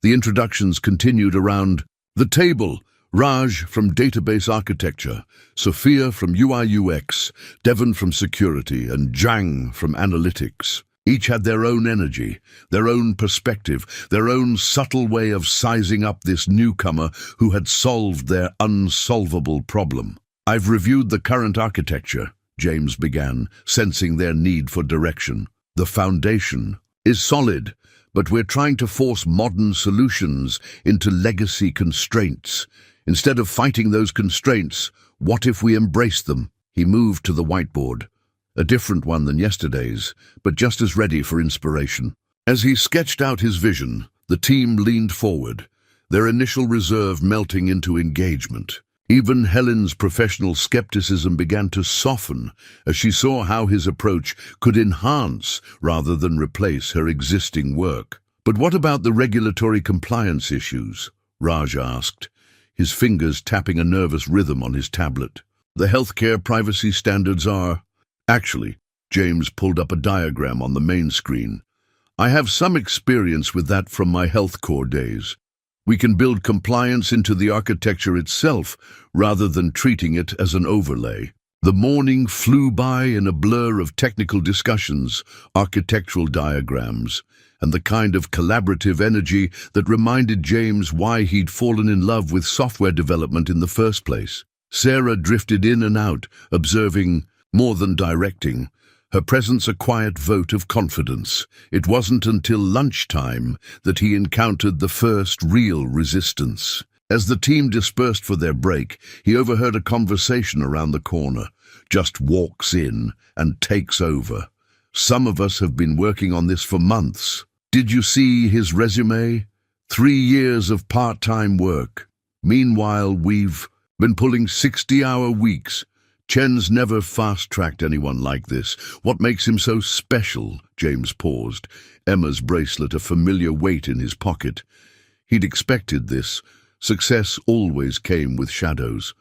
The introductions continued around the table. Raj from Database Architecture, Sophia from UI/UX, Devon from Security, and Zhang from Analytics. Each had their own energy, their own perspective, their own subtle way of sizing up this newcomer who had solved their unsolvable problem. I've reviewed the current architecture, James began, sensing their need for direction. The foundation is solid, but we're trying to force modern solutions into legacy constraints. Instead of fighting those constraints, what if we embrace them? He moved to the whiteboard, a different one than yesterday's, but just as ready for inspiration. As he sketched out his vision, the team leaned forward, their initial reserve melting into engagement. Even Helen's professional skepticism began to soften as she saw how his approach could enhance rather than replace her existing work. But what about the regulatory compliance issues? Raj asked, his fingers tapping a nervous rhythm on his tablet. The healthcare privacy standards are... Actually, James pulled up a diagram on the main screen. I have some experience with that from my health core days. We can build compliance into the architecture itself rather than treating it as an overlay. The morning flew by in a blur of technical discussions, architectural diagrams, and the kind of collaborative energy that reminded James why he'd fallen in love with software development in the first place. Sarah drifted in and out, observing more than directing, her presence a quiet vote of confidence. It wasn't until lunchtime that he encountered the first real resistance. As the team dispersed for their break, he overheard a conversation around the corner. Just walks in and takes over. Some of us have been working on this for months. Did you see his resume? 3 years of part-time work. Meanwhile, we've been pulling 60-hour weeks. Chen's never fast-tracked anyone like this. What makes him so special? James paused, Emma's bracelet a familiar weight in his pocket. He'd expected this. Success always came with shadows.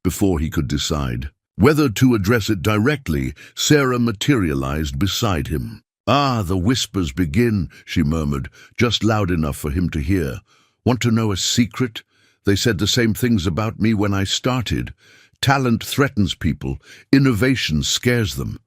Before he could decide whether to address it directly, Sarah materialized beside him. Ah, the whispers begin, she murmured, just loud enough for him to hear. Want to know a secret? They said the same things about me when I started. Talent threatens people, innovation scares them.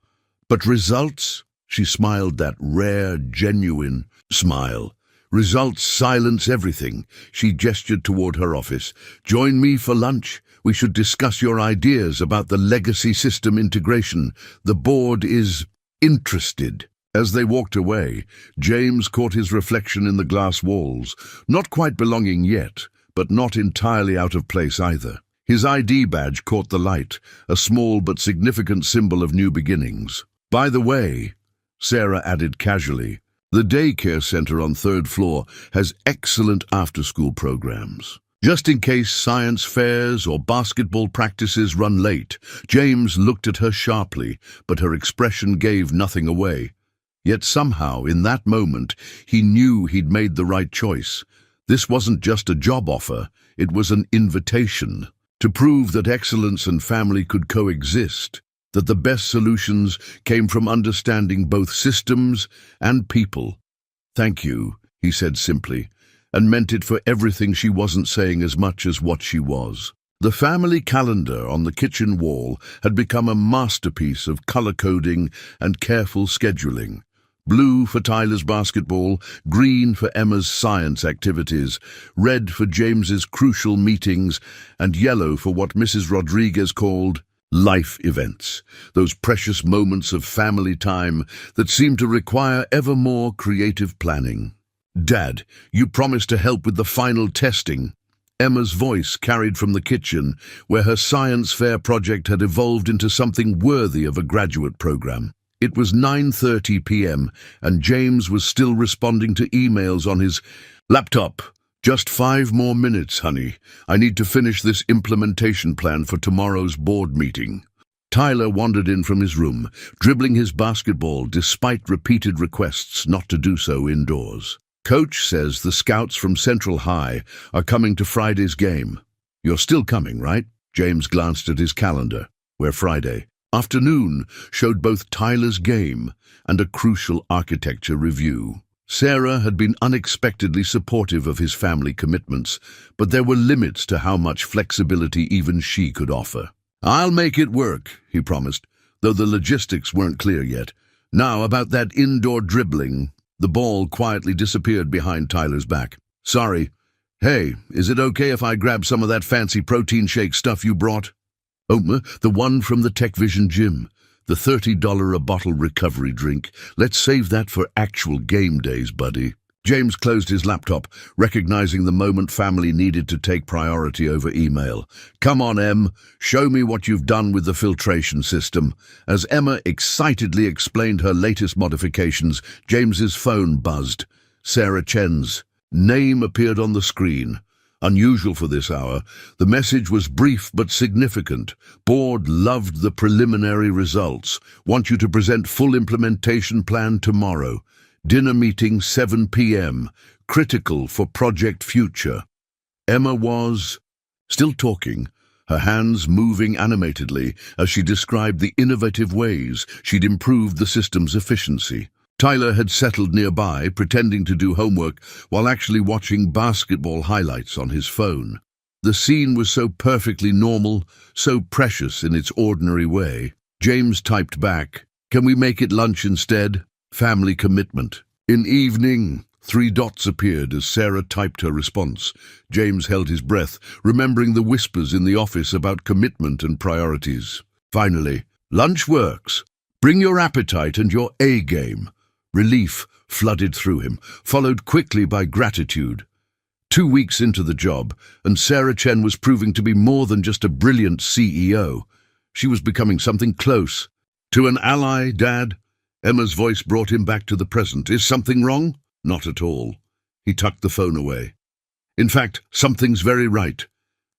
But results? She smiled that rare, genuine smile. Results silence everything. She gestured toward her office. Join me for lunch. We should discuss your ideas about the legacy system integration. The board is interested. As they walked away, James caught his reflection in the glass walls, not quite belonging yet, but not entirely out of place either. His ID badge caught the light, a small but significant symbol of new beginnings. By the way, Sarah added casually, the daycare center on 3rd floor has excellent after-school programs. Just in case science fairs or basketball practices run late. James looked at her sharply, but her expression gave nothing away. Yet somehow, in that moment, he knew he'd made the right choice. This wasn't just a job offer, it was an invitation to prove that excellence and family could coexist, that the best solutions came from understanding both systems and people. Thank you, he said simply, and meant it for everything she wasn't saying as much as what she was. The family calendar on the kitchen wall had become a masterpiece of color coding and careful scheduling. Blue for Tyler's basketball, green for Emma's science activities, red for James's crucial meetings, and yellow for what Mrs. Rodriguez called life events, those precious moments of family time that seemed to require ever more creative planning. Dad, you promised to help with the final testing. Emma's voice carried from the kitchen, where her science fair project had evolved into something worthy of a graduate program. It was 9:30 p.m., and James was still responding to emails on his laptop. "Just 5 more minutes, honey. I need to finish this implementation plan for tomorrow's board meeting." Tyler wandered in from his room, dribbling his basketball despite repeated requests not to do so indoors. "Coach says the scouts from Central High are coming to Friday's game. You're still coming, right?" James glanced at his calendar, where Friday afternoon showed both Tyler's game and a crucial architecture review. Sarah had been unexpectedly supportive of his family commitments, but there were limits to how much flexibility even she could offer. "I'll make it work," he promised, though the logistics weren't clear yet. "Now, about that indoor dribbling." The ball quietly disappeared behind Tyler's back. "Sorry. Hey, is it okay if I grab some of that fancy protein shake stuff you brought?" "Oh, the one from the Tech Vision gym. The $30 a bottle recovery drink. Let's save that for actual game days, buddy." James closed his laptop, recognizing the moment family needed to take priority over email. "Come on, Em. Show me what you've done with the filtration system." As Emma excitedly explained her latest modifications, James's phone buzzed. Sarah Chen's name appeared on the screen. Unusual for this hour, the message was brief but significant. "Board loved the preliminary results. Want you to present full implementation plan tomorrow. Dinner meeting 7 p.m. Critical for Project Future." Emma was still talking, her hands moving animatedly as she described the innovative ways she'd improved the system's efficiency. Tyler had settled nearby, pretending to do homework while actually watching basketball highlights on his phone. The scene was so perfectly normal, so precious in its ordinary way. James typed back, "Can we make it lunch instead? Family commitment." "In evening." 3 dots appeared as Sarah typed her response. James held his breath, remembering the whispers in the office about commitment and priorities. Finally, "Lunch works. Bring your appetite and your A-game." Relief flooded through him, followed quickly by gratitude. 2 weeks into the job, and Sarah Chen was proving to be more than just a brilliant CEO. She was becoming something close. "To an ally, Dad?" Emma's voice brought him back to the present. "Is something wrong?" "Not at all." He tucked the phone away. "In fact, something's very right.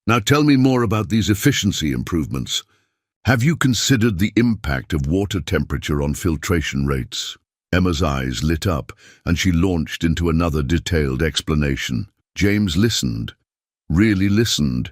Now tell me more about these efficiency improvements. Have you considered the impact of water temperature on filtration rates?" Emma's eyes lit up, and she launched into another detailed explanation. James listened, really listened,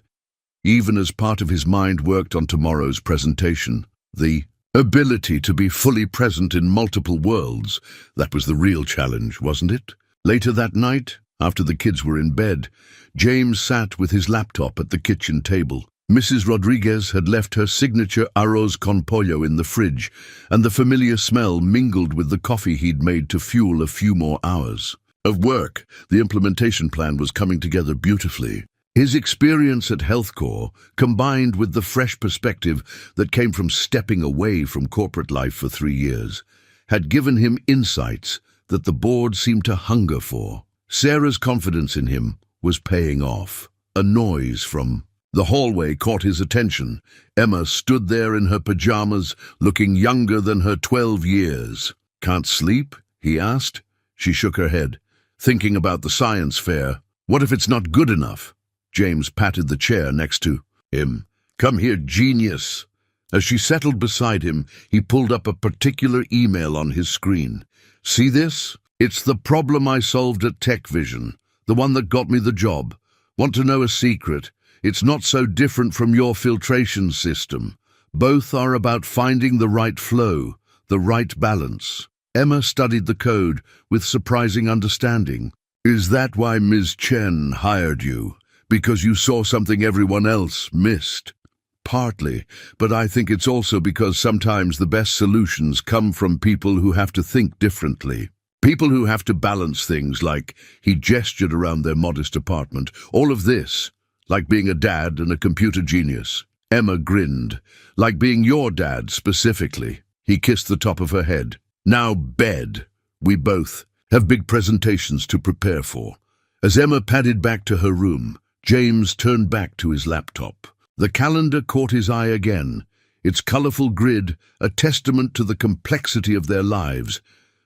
even as part of his mind worked on tomorrow's presentation. The ability to be fully present in multiple worlds, that was the real challenge, wasn't it? Later that night, after the kids were in bed, James sat with his laptop at the kitchen table. Mrs. Rodriguez had left her signature arroz con pollo in the fridge, and the familiar smell mingled with the coffee he'd made to fuel a few more hours of work. The implementation plan was coming together beautifully. His experience at HealthCore, combined with the fresh perspective that came from stepping away from corporate life for 3 years, had given him insights that the board seemed to hunger for. Sarah's confidence in him was paying off. A noise from the hallway caught his attention. Emma stood there in her pajamas, looking younger than her 12 years. "Can't sleep?" he asked. She shook her head, thinking about the science fair. "What if it's not good enough?" James patted the chair next to him. "Come here, genius." As she settled beside him, he pulled up a particular email on his screen. "See this? It's the problem I solved at Tech Vision, the one that got me the job. Want to know a secret? It's not so different from your filtration system. Both are about finding the right flow, the right balance." Emma studied the code with surprising understanding. "Is that why Ms. Chen hired you? Because you saw something everyone else missed?" "Partly, but I think it's also because sometimes the best solutions come from people who have to think differently. People who have to balance things like," he gestured around their modest apartment, "all of this. Like being a dad and a computer genius." Emma grinned. "Like being your dad, specifically." He kissed the top of her head. "Now bed. We both have big presentations to prepare for." As Emma padded back to her room, James turned back to his laptop. The calendar caught his eye again, its colorful grid a testament to the complexity of their lives.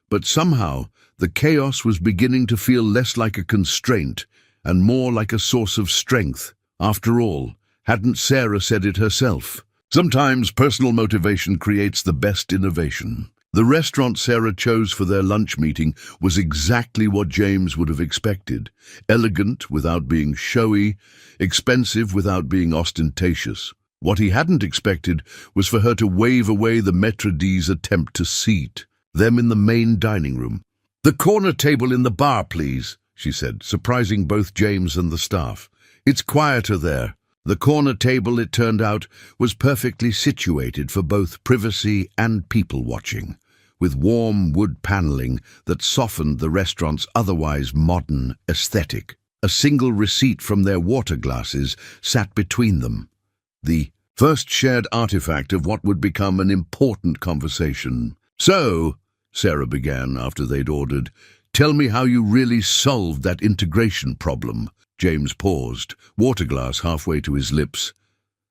But somehow, the chaos was beginning to feel less like a constraint and more like a source of strength. After all, hadn't Sarah said it herself? Sometimes personal motivation creates the best innovation. The restaurant Sarah chose for their lunch meeting was exactly what James would have expected. Elegant without being showy, expensive without being ostentatious. What he hadn't expected was for her to wave away the maître d's attempt to seat them in the main dining room. "The corner table in the bar, please," she said, surprising both James and the staff. "It's quieter there." The corner table, it turned out, was perfectly situated for both privacy and people-watching, with warm wood paneling that softened the restaurant's otherwise modern aesthetic. A single receipt from their water glasses sat between them, the first shared artifact of what would become an important conversation. "So," Sarah began after they'd ordered, "tell me how you really solved that integration problem." James paused, water glass halfway to his lips.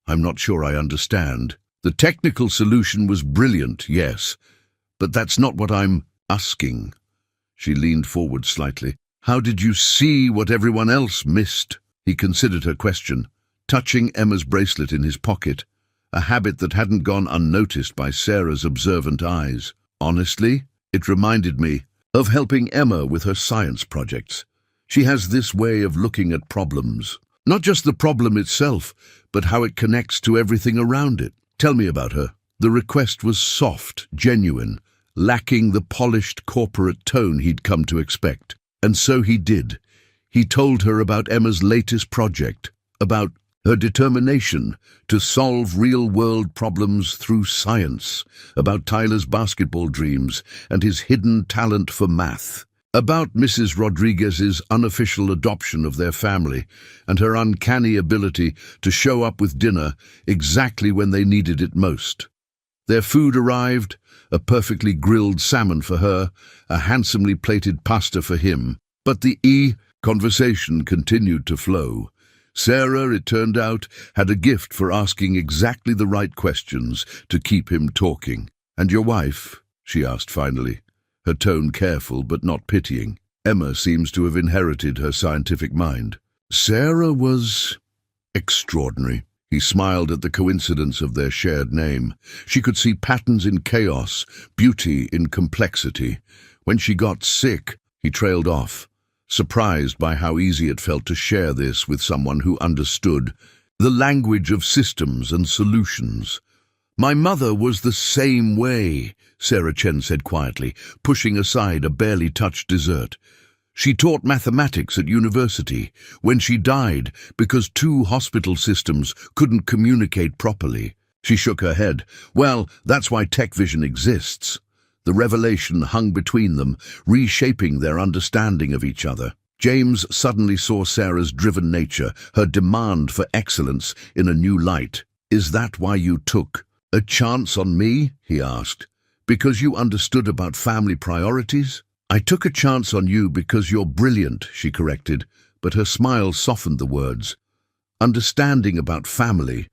"I'm not sure I understand. The technical solution was brilliant, yes, but that's not what I'm asking." She leaned forward slightly. "How did you see what everyone else missed?" He considered her question, touching Emma's bracelet in his pocket, a habit that hadn't gone unnoticed by Sarah's observant eyes. "Honestly, it reminded me of helping Emma with her science projects. She has this way of looking at problems. Not just the problem itself, but how it connects to everything around it. Tell me about her." The request was soft, genuine, lacking the polished corporate tone he'd come to expect. And so he did. He told her about Emma's latest project, about her determination to solve real-world problems through science, about Tyler's basketball dreams and his hidden talent for math, about Mrs. Rodriguez's unofficial adoption of their family and her uncanny ability to show up with dinner exactly when they needed it most. Their food arrived, a perfectly grilled salmon for her, a handsomely plated pasta for him. But the conversation continued to flow. Sarah, it turned out, had a gift for asking exactly the right questions to keep him talking. "And your wife?" she asked finally, her tone careful but not pitying. Emma seems to have inherited her scientific mind. "Sarah was extraordinary." He smiled at the coincidence of their shared name. She could see patterns in chaos, beauty in complexity. When she got sick, he trailed off, surprised by how easy it felt to share this with someone who understood the language of systems and solutions. "My mother was the same way," Sarah Chen said quietly, pushing aside a barely touched dessert. "She taught mathematics at university when she died because two hospital systems couldn't communicate properly." She shook her head. "Well, that's why Tech Vision exists." The revelation hung between them, reshaping their understanding of each other. James suddenly saw Sarah's driven nature, her demand for excellence, in a new light. "Is that why you took a chance on me?" he asked. "Because you understood about family priorities?" "I took a chance on you because you're brilliant," she corrected, but her smile softened the words. "Understanding about family,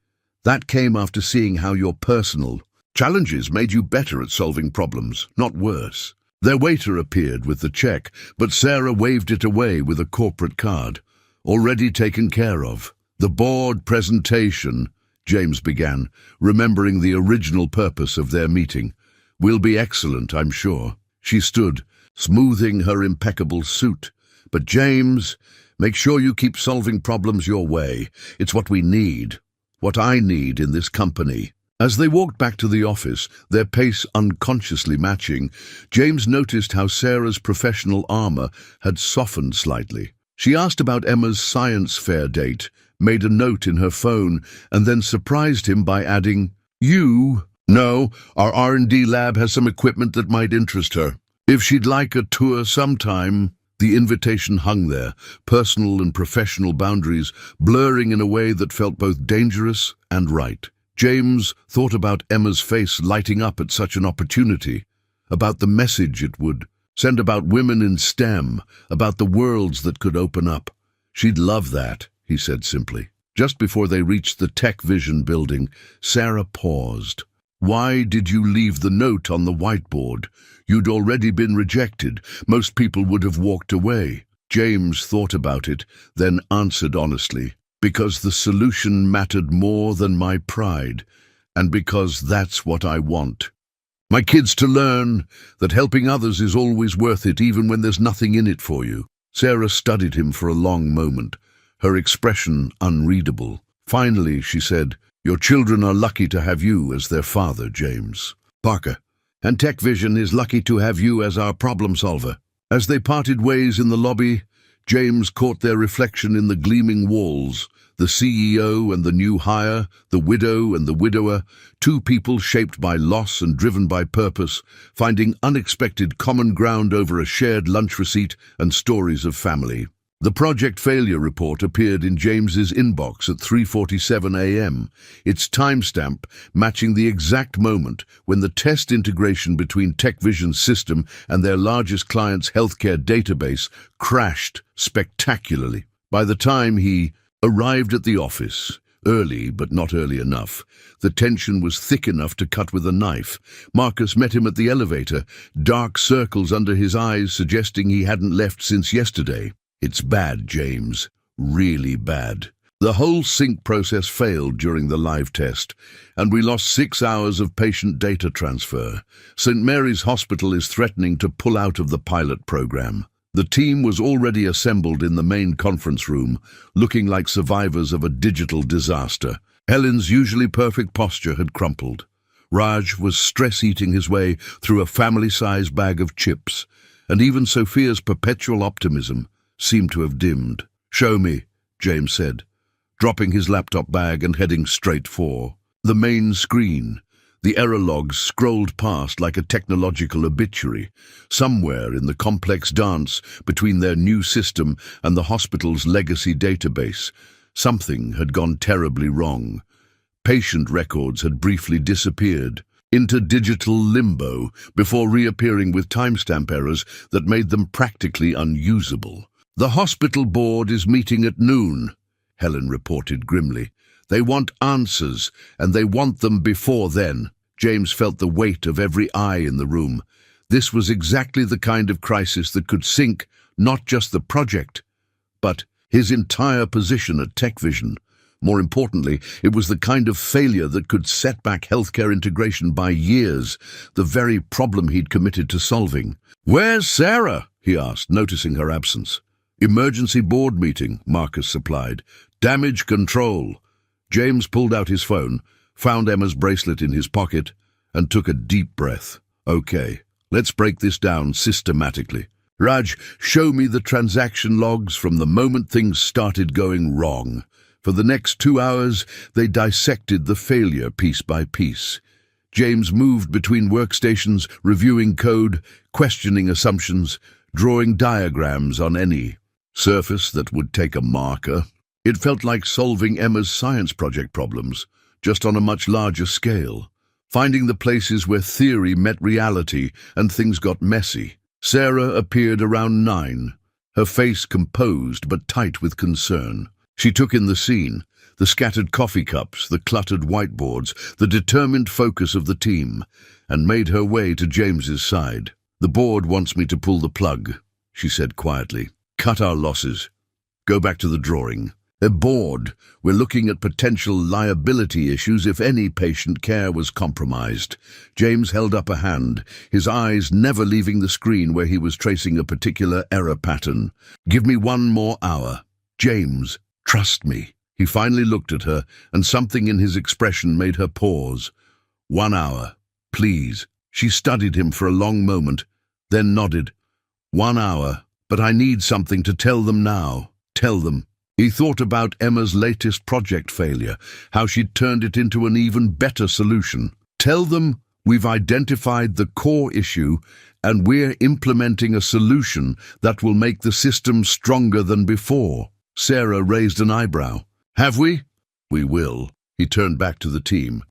that came after seeing how your personal challenges made you better at solving problems, not worse." Their waiter appeared with the check, but Sarah waved it away with a corporate card. "Already taken care of." "The board presentation," James began, remembering the original purpose of their meeting, "will be excellent, I'm sure." She stood, smoothing her impeccable suit. "But James, make sure you keep solving problems your way. It's what we need, what I need in this company." As they walked back to the office, their pace unconsciously matching, James noticed how Sarah's professional armor had softened slightly. She asked about Emma's science fair date, made a note in her phone, and then surprised him by adding, "You? No, our R&D lab has some equipment that might interest her. If she'd like a tour sometime." The invitation hung there, personal and professional boundaries blurring in a way that felt both dangerous and right. James thought about Emma's face lighting up at such an opportunity, about the message it would send about women in STEM, about the worlds that could open up. "She'd love that," he said simply. Just before they reached the Tech Vision building, Sarah paused. Why did you leave the note on the whiteboard? You'd already been rejected. Most people would have walked away. James thought about it, then answered honestly. Because the solution mattered more than my pride, and because that's what I want. My kids to learn that helping others is always worth it, even when there's nothing in it for you. Sarah studied him for a long moment, her expression unreadable. Finally, she said, your children are lucky to have you as their father, James. Parker, and Tech Vision is lucky to have you as our problem solver. As they parted ways in the lobby, James caught their reflection in the gleaming walls, the CEO and the new hire, the widow and the widower, two people shaped by loss and driven by purpose, finding unexpected common ground over a shared lunch receipt and stories of family. The project failure report appeared in James's inbox at 3:47 a.m., its timestamp matching the exact moment when the test integration between TechVision's system and their largest client's healthcare database crashed spectacularly. By the time he arrived at the office, early but not early enough, the tension was thick enough to cut with a knife. Marcus met him at the elevator, dark circles under his eyes suggesting he hadn't left since yesterday. It's bad, James. Really bad. The whole sync process failed during the live test, and we lost 6 hours of patient data transfer. St. Mary's Hospital is threatening to pull out of the pilot program. The team was already assembled in the main conference room, looking like survivors of a digital disaster. Helen's usually perfect posture had crumpled. Raj was stress-eating his way through a family-sized bag of chips, and even Sophia's perpetual optimism seemed to have dimmed. Show me, James said, dropping his laptop bag and heading straight for the main screen. The error logs scrolled past like a technological obituary. Somewhere in the complex dance between their new system and the hospital's legacy database, something had gone terribly wrong. Patient records had briefly disappeared into digital limbo before reappearing with timestamp errors that made them practically unusable. The hospital board is meeting at noon, Helen reported grimly. They want answers, and they want them before then. James felt the weight of every eye in the room. This was exactly the kind of crisis that could sink not just the project, but his entire position at TechVision. More importantly, it was the kind of failure that could set back healthcare integration by years, the very problem he'd committed to solving. "Where's Sarah?" he asked, noticing her absence. "Emergency board meeting," Marcus supplied. "Damage control." James pulled out his phone, found Emma's bracelet in his pocket, and took a deep breath. "Okay, let's break this down systematically. Raj, show me the transaction logs from the moment things started going wrong." For the next 2 hours, they dissected the failure piece by piece. James moved between workstations, reviewing code, questioning assumptions, drawing diagrams on any surface that would take a marker. It felt like solving Emma's science project problems, just on a much larger scale, finding the places where theory met reality and things got messy. Sarah appeared around 9, her face composed but tight with concern. She took in the scene, the scattered coffee cups, the cluttered whiteboards, the determined focus of the team, and made her way to James's side. "The board wants me to pull the plug," she said quietly. "Cut our losses. Go back to the drawing. They're bored. We're looking at potential liability issues if any patient care was compromised." James held up a hand, his eyes never leaving the screen where he was tracing a particular error pattern. "Give me 1 more hour. James, trust me." He finally looked at her, and something in his expression made her pause. 1 hour, please." She studied him for a long moment, then nodded. 1 hour, but I need something to tell them now. Tell them. He thought about Emma's latest project failure, how she'd turned it into an even better solution. "Tell them we've identified the core issue and we're implementing a solution that will make the system stronger than before." Sarah raised an eyebrow. "Have we?" "We will." He turned back to the team.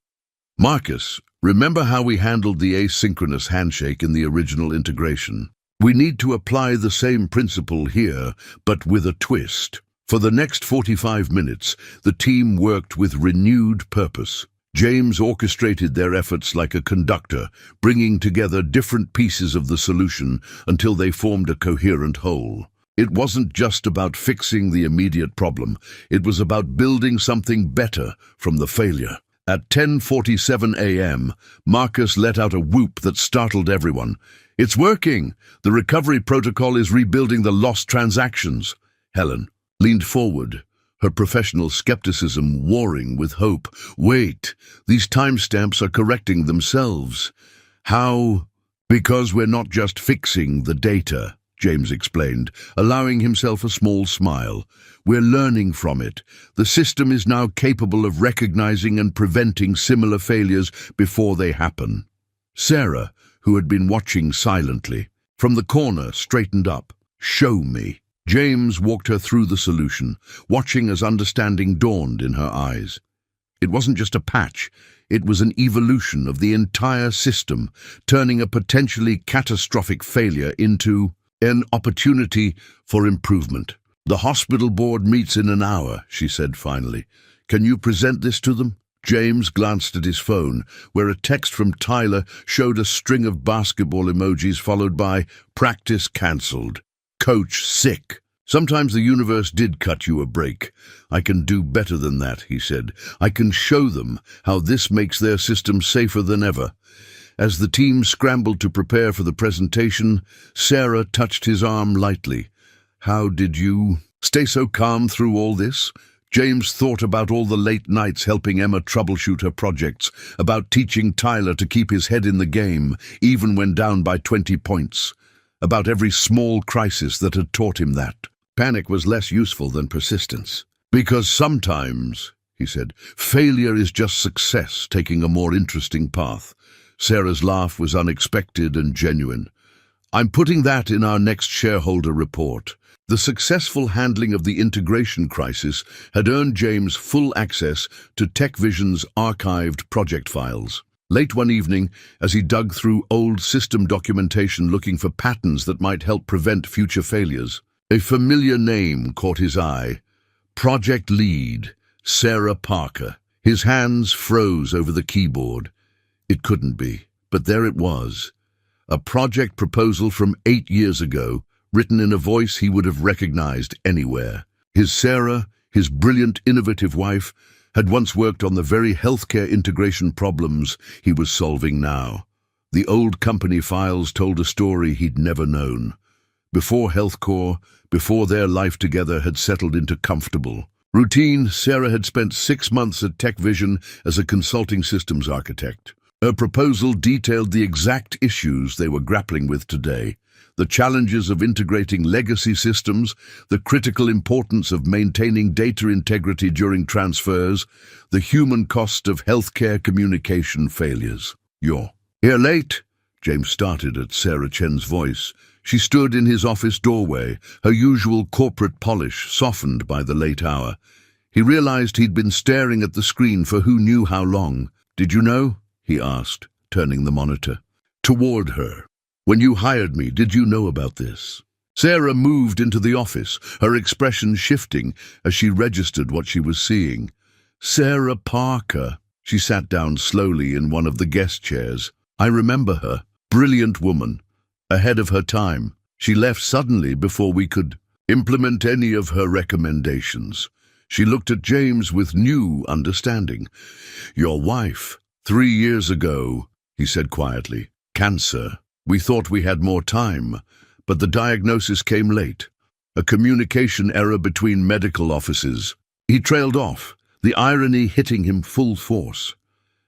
"Marcus, remember how we handled the asynchronous handshake in the original integration? We need to apply the same principle here, but with a twist. For the next 45 minutes, the team worked with renewed purpose. James orchestrated their efforts like a conductor, bringing together different pieces of the solution until they formed a coherent whole. It wasn't just about fixing the immediate problem, it was about building something better from the failure. At 10:47 a.m., Marcus let out a whoop that startled everyone. "It's working! The recovery protocol is rebuilding the lost transactions." Helen leaned forward, her professional skepticism warring with hope. "Wait, these timestamps are correcting themselves." "How?" "Because we're not just fixing the data," James explained, allowing himself a small smile. "We're learning from it. The system is now capable of recognizing and preventing similar failures before they happen." Sarah, who had been watching silently, from the corner straightened up. "Show me." James walked her through the solution, watching as understanding dawned in her eyes. It wasn't just a patch, it was an evolution of the entire system, turning a potentially catastrophic failure into an opportunity for improvement. "The hospital board meets in an hour," she said finally. "Can you present this to them?" James glanced at his phone, where a text from Tyler showed a string of basketball emojis followed by "practice cancelled." "Coach sick." "Sometimes the universe did cut you a break. I can do better than that," he said. "I can show them how this makes their system safer than ever." As the team scrambled to prepare for the presentation, Sarah touched his arm lightly. "How did you stay so calm through all this?" James thought about all the late nights helping Emma troubleshoot her projects, about teaching Tyler to keep his head in the game, even when down by 20 points, about every small crisis that had taught him that. Panic was less useful than persistence. "Because sometimes," he said, "failure is just success taking a more interesting path." Sarah's laugh was unexpected and genuine. "I'm putting that in our next shareholder report." The successful handling of the integration crisis had earned James full access to TechVision's archived project files. Late one evening, as he dug through old system documentation looking for patterns that might help prevent future failures, a familiar name caught his eye. Project Lead, Sarah Parker. His hands froze over the keyboard. It couldn't be, but there it was. A project proposal from 8 years ago, written in a voice he would have recognized anywhere. His Sarah, his brilliant, innovative wife, had once worked on the very healthcare integration problems he was solving now. The old company files told a story he'd never known. Before HealthCore, before their life together had settled into comfortable routine, Sarah had spent 6 months at TechVision as a consulting systems architect. Her proposal detailed the exact issues they were grappling with today, the challenges of integrating legacy systems, the critical importance of maintaining data integrity during transfers, the human cost of healthcare communication failures. "You're here late," James started at Sarah Chen's voice. She stood in his office doorway, her usual corporate polish softened by the late hour. He realized he'd been staring at the screen for who knew how long. "Did you know?" he asked, turning the monitor toward her. "When you hired me, did you know about this?" Sarah moved into the office, her expression shifting as she registered what she was seeing. "Sarah Parker." She sat down slowly in one of the guest chairs. "I remember her. Brilliant woman. Ahead of her time. She left suddenly before we could implement any of her recommendations." She looked at James with new understanding. "Your wife. 3 years ago," he said quietly. "Cancer. We thought we had more time, but the diagnosis came late. A communication error between medical offices." He trailed off, the irony hitting him full force.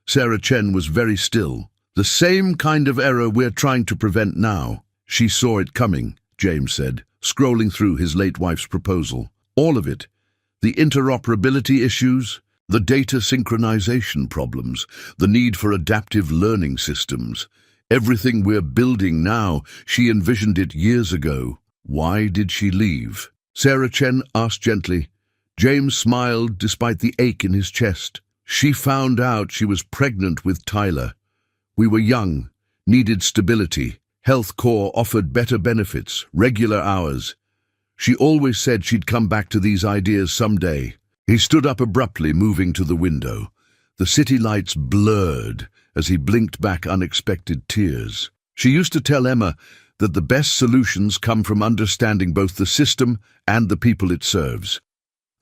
Sarah Chen was very still. "The same kind of error we're trying to prevent now." "She saw it coming," James said, scrolling through his late wife's proposal. "All of it. The interoperability issues, the data synchronization problems, the need for adaptive learning systems. Everything we're building now, she envisioned it years ago." "Why did she leave?" Sarah Chen asked gently. James smiled despite the ache in his chest. "She found out she was pregnant with Tyler. We were young, needed stability. HealthCore offered better benefits, regular hours. She always said she'd come back to these ideas someday. He stood up abruptly, moving to the window. The city lights blurred as he blinked back unexpected tears. She used to tell Emma that the best solutions come from understanding both the system and the people it serves.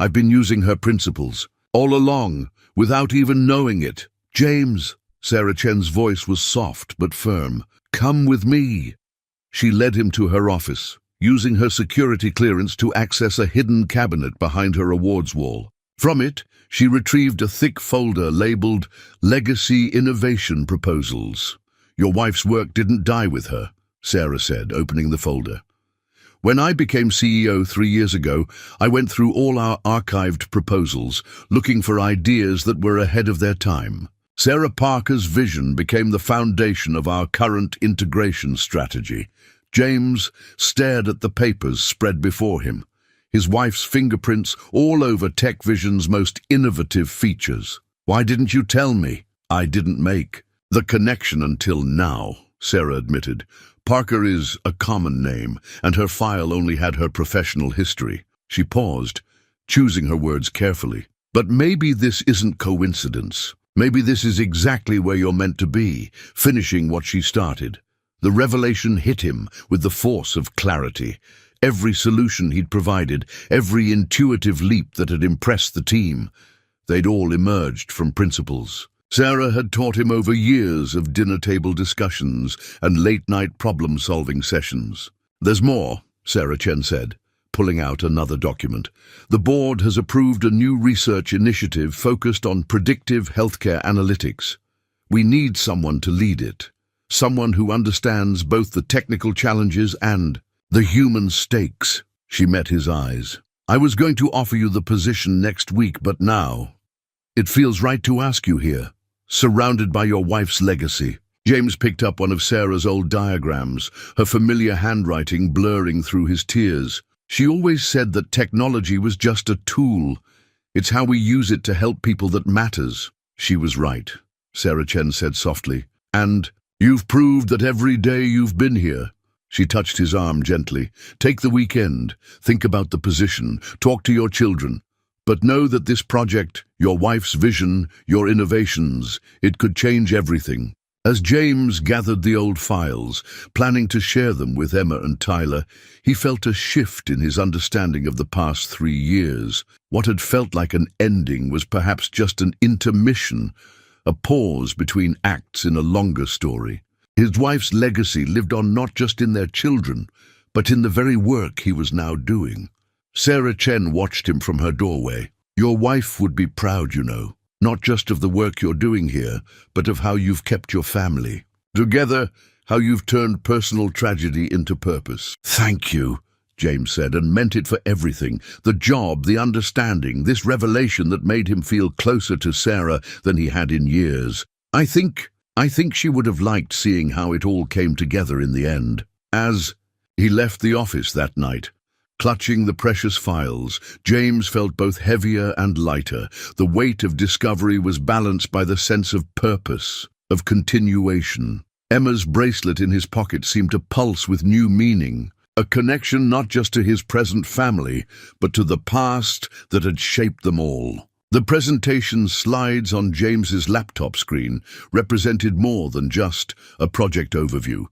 I've been using her principles all along, without even knowing it. James, Sarah Chen's voice was soft but firm. Come with me. She led him to her office, using her security clearance to access a hidden cabinet behind her awards wall. From it, she retrieved a thick folder labeled Legacy Innovation Proposals. Your wife's work didn't die with her, Sarah said, opening the folder. When I became CEO 3 years ago, I went through all our archived proposals, looking for ideas that were ahead of their time. Sarah Parker's vision became the foundation of our current integration strategy. James stared at the papers spread before him, his wife's fingerprints all over TechVision's most innovative features. Why didn't you tell me? I didn't make the connection until now, Sarah admitted. Parker is a common name, and her file only had her professional history. She paused, choosing her words carefully. But maybe this isn't coincidence. Maybe this is exactly where you're meant to be, finishing what she started. The revelation hit him with the force of clarity. Every solution he'd provided, every intuitive leap that had impressed the team, they'd all emerged from principles Sarah had taught him over years of dinner-table discussions and late-night problem-solving sessions. There's more, Sarah Chen said, pulling out another document. The board has approved a new research initiative focused on predictive healthcare analytics. We need someone to lead it, someone who understands both the technical challenges and the human stakes. She met his eyes. I was going to offer you the position next week, but now it feels right to ask you here, surrounded by your wife's legacy. James picked up one of Sarah's old diagrams, her familiar handwriting blurring through his tears. She always said that technology was just a tool. It's how we use it to help people that matters. She was right, Sarah Chen said softly. And you've proved that every day you've been here. She touched his arm gently. Take the weekend. Think about the position. Talk to your children. But know that this project, your wife's vision, your innovations, it could change everything. As James gathered the old files, planning to share them with Emma and Tyler, he felt a shift in his understanding of the past 3 years. What had felt like an ending was perhaps just an intermission, a pause between acts in a longer story. His wife's legacy lived on not just in their children, but in the very work he was now doing. Sarah Chen watched him from her doorway. Your wife would be proud, you know, not just of the work you're doing here, but of how you've kept your family together, how you've turned personal tragedy into purpose. Thank you, James said, and meant it for everything. The job, the understanding, this revelation that made him feel closer to Sarah than he had in years. I think she would have liked seeing how it all came together in the end. As he left the office that night, clutching the precious files, James felt both heavier and lighter. The weight of discovery was balanced by the sense of purpose, of continuation. Emma's bracelet in his pocket seemed to pulse with new meaning, a connection not just to his present family, but to the past that had shaped them all. The presentation slides on James's laptop screen represented more than just a project overview.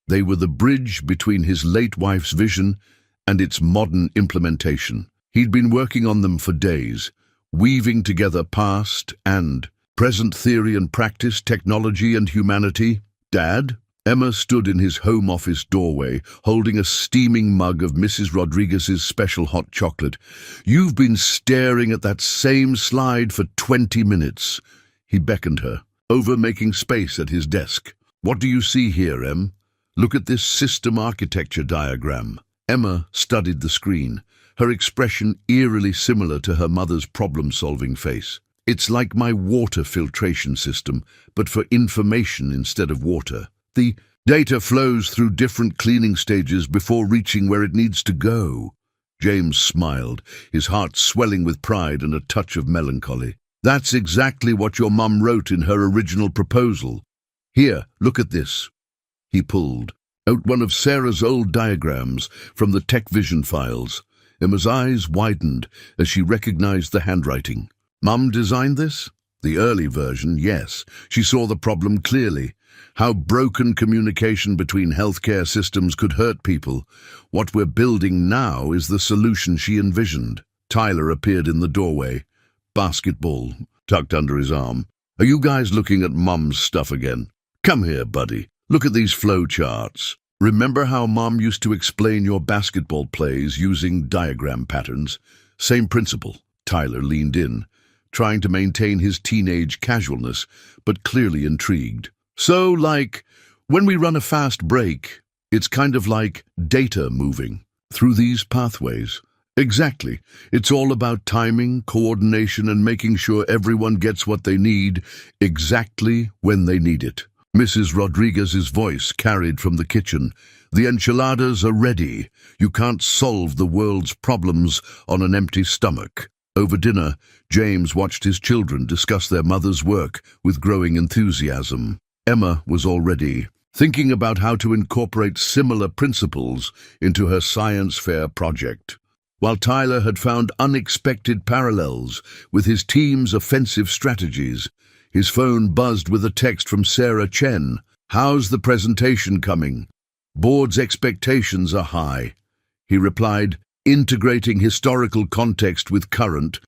They were the bridge between his late wife's vision and its modern implementation. He'd been working on them for days, weaving together past and present theory and practice, technology and humanity. Dad? Emma stood in his home office doorway, holding a steaming mug of Mrs. Rodriguez's special hot chocolate. You've been staring at that same slide for 20 minutes. He beckoned her, over making space at his desk. What do you see here, Em? Look at this system architecture diagram. Emma studied the screen, her expression eerily similar to her mother's problem-solving face. It's like my water filtration system, but for information instead of water. The data flows through different cleaning stages before reaching where it needs to go. James smiled, his heart swelling with pride and a touch of melancholy. That's exactly what your mum wrote in her original proposal. Here, look at this. He pulled out one of Sarah's old diagrams from the Tech Vision files. Emma's eyes widened as she recognized the handwriting. Mum designed this? The early version, yes. She saw the problem clearly. How broken communication between healthcare systems could hurt people. What we're building now is the solution she envisioned. Tyler appeared in the doorway, basketball tucked under his arm. Are you guys looking at Mum's stuff again? Come here, buddy. Look at these flow charts. Remember how Mom used to explain your basketball plays using diagram patterns? Same principle. Tyler leaned in, trying to maintain his teenage casualness, but clearly intrigued. So, like, when we run a fast break, it's kind of like data moving through these pathways. Exactly. It's all about timing, coordination, and making sure everyone gets what they need exactly when they need it. Mrs. Rodriguez's voice carried from the kitchen. The enchiladas are ready. You can't solve the world's problems on an empty stomach. Over dinner, James watched his children discuss their mother's work with growing enthusiasm. Emma was already thinking about how to incorporate similar principles into her science fair project, while Tyler had found unexpected parallels with his team's offensive strategies. His phone buzzed with a text from Sarah Chen. "How's the presentation coming? Board's expectations are high." He replied, integrating historical context with current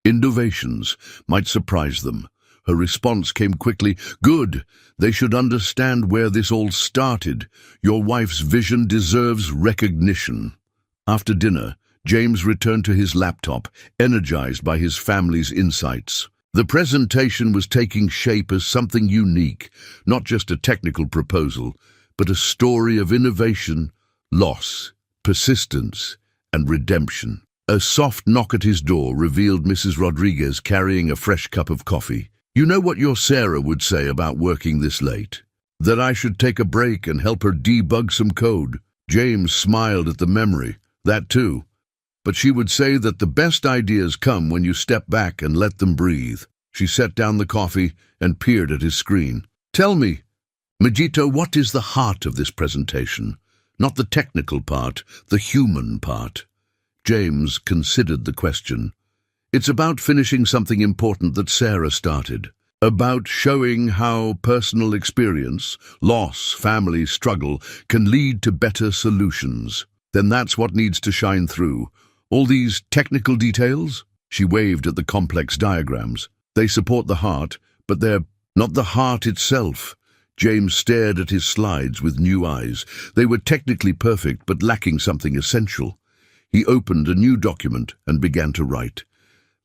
innovations might surprise them. Her response came quickly. "Good. They should understand where this all started. Your wife's vision deserves recognition." After dinner, James returned to his laptop, energized by his family's insights. The presentation was taking shape as something unique, not just a technical proposal, but a story of innovation, loss, persistence, and redemption. A soft knock at his door revealed Mrs. Rodriguez carrying a fresh cup of coffee. "You know what your Sarah would say about working this late? That I should take a break and help her debug some code." James smiled at the memory. That too. But she would say that the best ideas come when you step back and let them breathe. She set down the coffee and peered at his screen. "Tell me, Majito, what is the heart of this presentation? Not the technical part, the human part." James considered the question. "It's about finishing something important that Sarah started. About showing how personal experience, loss, family, struggle can lead to better solutions. Then that's what needs to shine through. All these technical details?" She waved at the complex diagrams. "They support the heart, but they're not the heart itself." James stared at his slides with new eyes. They were technically perfect, but lacking something essential. He opened a new document and began to write,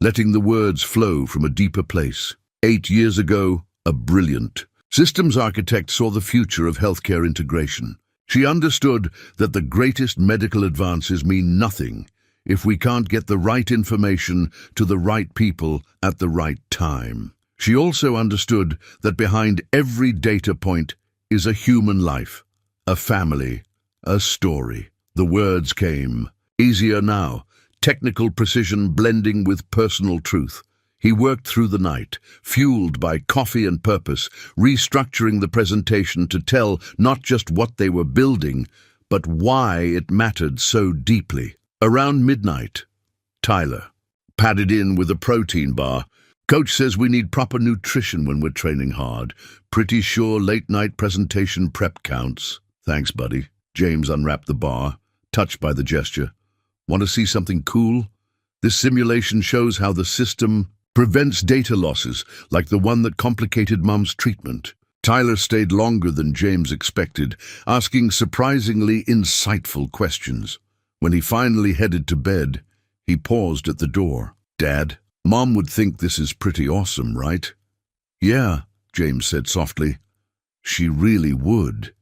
letting the words flow from a deeper place. 8 years ago, a brilliant systems architect saw the future of healthcare integration. She understood that the greatest medical advances mean nothing if we can't get the right information to the right people at the right time. She also understood that behind every data point is a human life, a family, a story. The words came. Easier now, technical precision blending with personal truth. He worked through the night, fueled by coffee and purpose, restructuring the presentation to tell not just what they were building, but why it mattered so deeply. Around midnight, Tyler padded in with a protein bar. "Coach says we need proper nutrition when we're training hard. Pretty sure late-night presentation prep counts." "Thanks, buddy." James unwrapped the bar, touched by the gesture. "Want to see something cool? This simulation shows how the system prevents data losses, like the one that complicated Mum's treatment." Tyler stayed longer than James expected, asking surprisingly insightful questions. When he finally headed to bed, he paused at the door. "Dad, Mom would think this is pretty awesome, right?" "Yeah," James said softly. "She really would."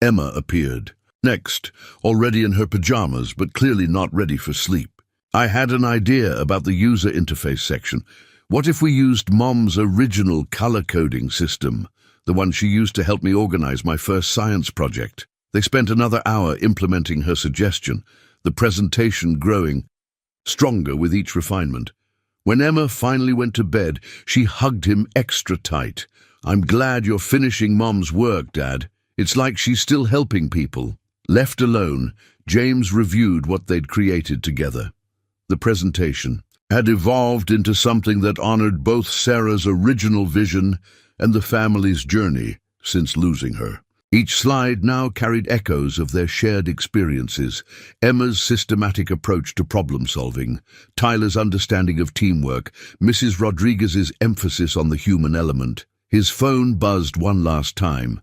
Emma appeared. Next, already in her pajamas, but clearly not ready for sleep. "I had an idea about the user interface section. What if we used Mom's original color coding system, the one she used to help me organize my first science project?" They spent another hour implementing her suggestion, the presentation growing stronger with each refinement. When Emma finally went to bed, she hugged him extra tight. "I'm glad you're finishing Mom's work, Dad. It's like she's still helping people. Left alone, James reviewed what they'd created together. The presentation had evolved into something that honored both Sarah's original vision and the family's journey since losing her. Each slide now carried echoes of their shared experiences: Emma's systematic approach to problem-solving, Tyler's understanding of teamwork, Mrs. Rodriguez's emphasis on the human element. His phone buzzed one last time.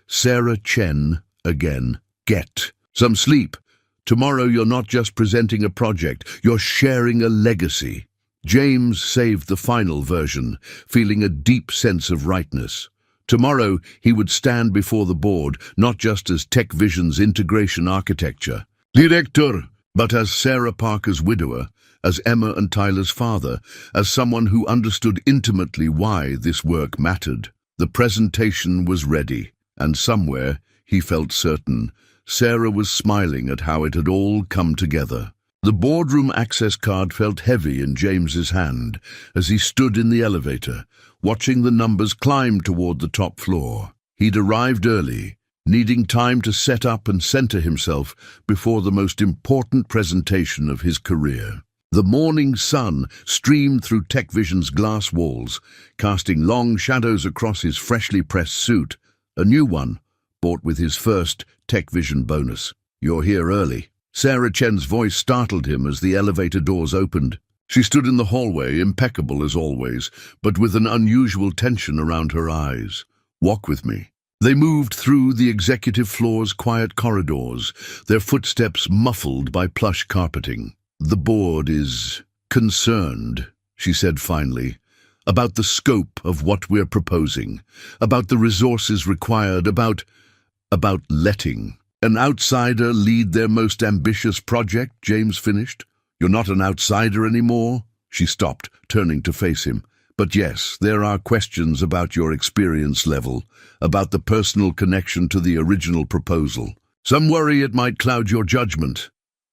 Sarah Chen again. Get some sleep. Tomorrow you're not just presenting a project, you're sharing a legacy. James saved the final version, feeling a deep sense of rightness. Tomorrow he would stand before the board, not just as Tech Vision's integration architecture, director, but as Sarah Parker's widower, as Emma and Tyler's father, as someone who understood intimately why this work mattered. The presentation was ready, and somewhere, he felt certain, Sarah was smiling at how it had all come together. The boardroom access card felt heavy in James's hand as he stood in the elevator, watching the numbers climb toward the top floor. He'd arrived early, needing time to set up and center himself before the most important presentation of his career. The morning sun streamed through Tech Vision's glass walls, casting long shadows across his freshly pressed suit, a new one, bought with his first Tech Vision bonus. "You're here early." Sarah Chen's voice startled him as the elevator doors opened. She stood in the hallway, impeccable as always, but with an unusual tension around her eyes. "Walk with me." They moved through the executive floor's quiet corridors, their footsteps muffled by plush carpeting. "The board is concerned," she said finally, "about the scope of what we're proposing, about the resources required, about letting an outsider lead their most ambitious project," James finished. "You're not an outsider anymore?" She stopped, turning to face him. "But yes, there are questions about your experience level, about the personal connection to the original proposal. Some worry it might cloud your judgment."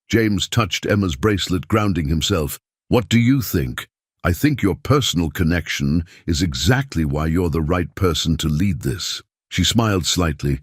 James touched Emma's bracelet, grounding himself. "What do you think?" "I think your personal connection is exactly why you're the right person to lead this." She smiled slightly.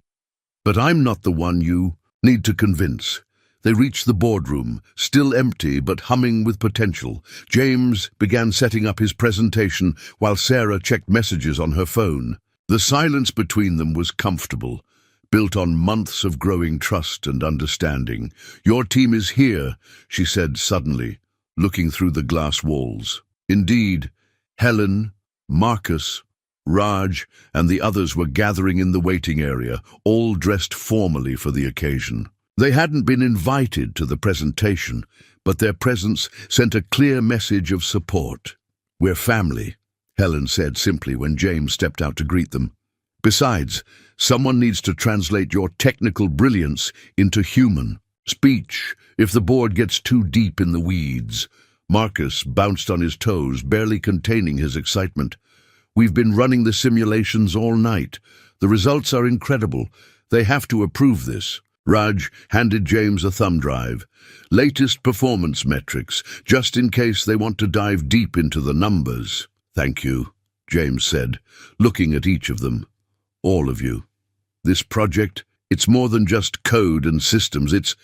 "But I'm not the one you need to convince." They reached the boardroom, still empty but humming with potential. James began setting up his presentation while Sarah checked messages on her phone. The silence between them was comfortable, built on months of growing trust and understanding. "Your team is here," she said suddenly, looking through the glass walls. Indeed, Helen, Marcus, Raj, and the others were gathering in the waiting area, all dressed formally for the occasion. They hadn't been invited to the presentation, but their presence sent a clear message of support. "We're family," Helen said simply when James stepped out to greet them. "Besides, someone needs to translate your technical brilliance into human speech if the board gets too deep in the weeds." Marcus bounced on his toes, barely containing his excitement. "We've been running the simulations all night. The results are incredible. They have to approve this." Raj handed James a thumb drive. "Latest performance metrics, just in case they want to dive deep into the numbers." "Thank you," James said, looking at each of them. "All of you. This project, it's more than just code and systems. It's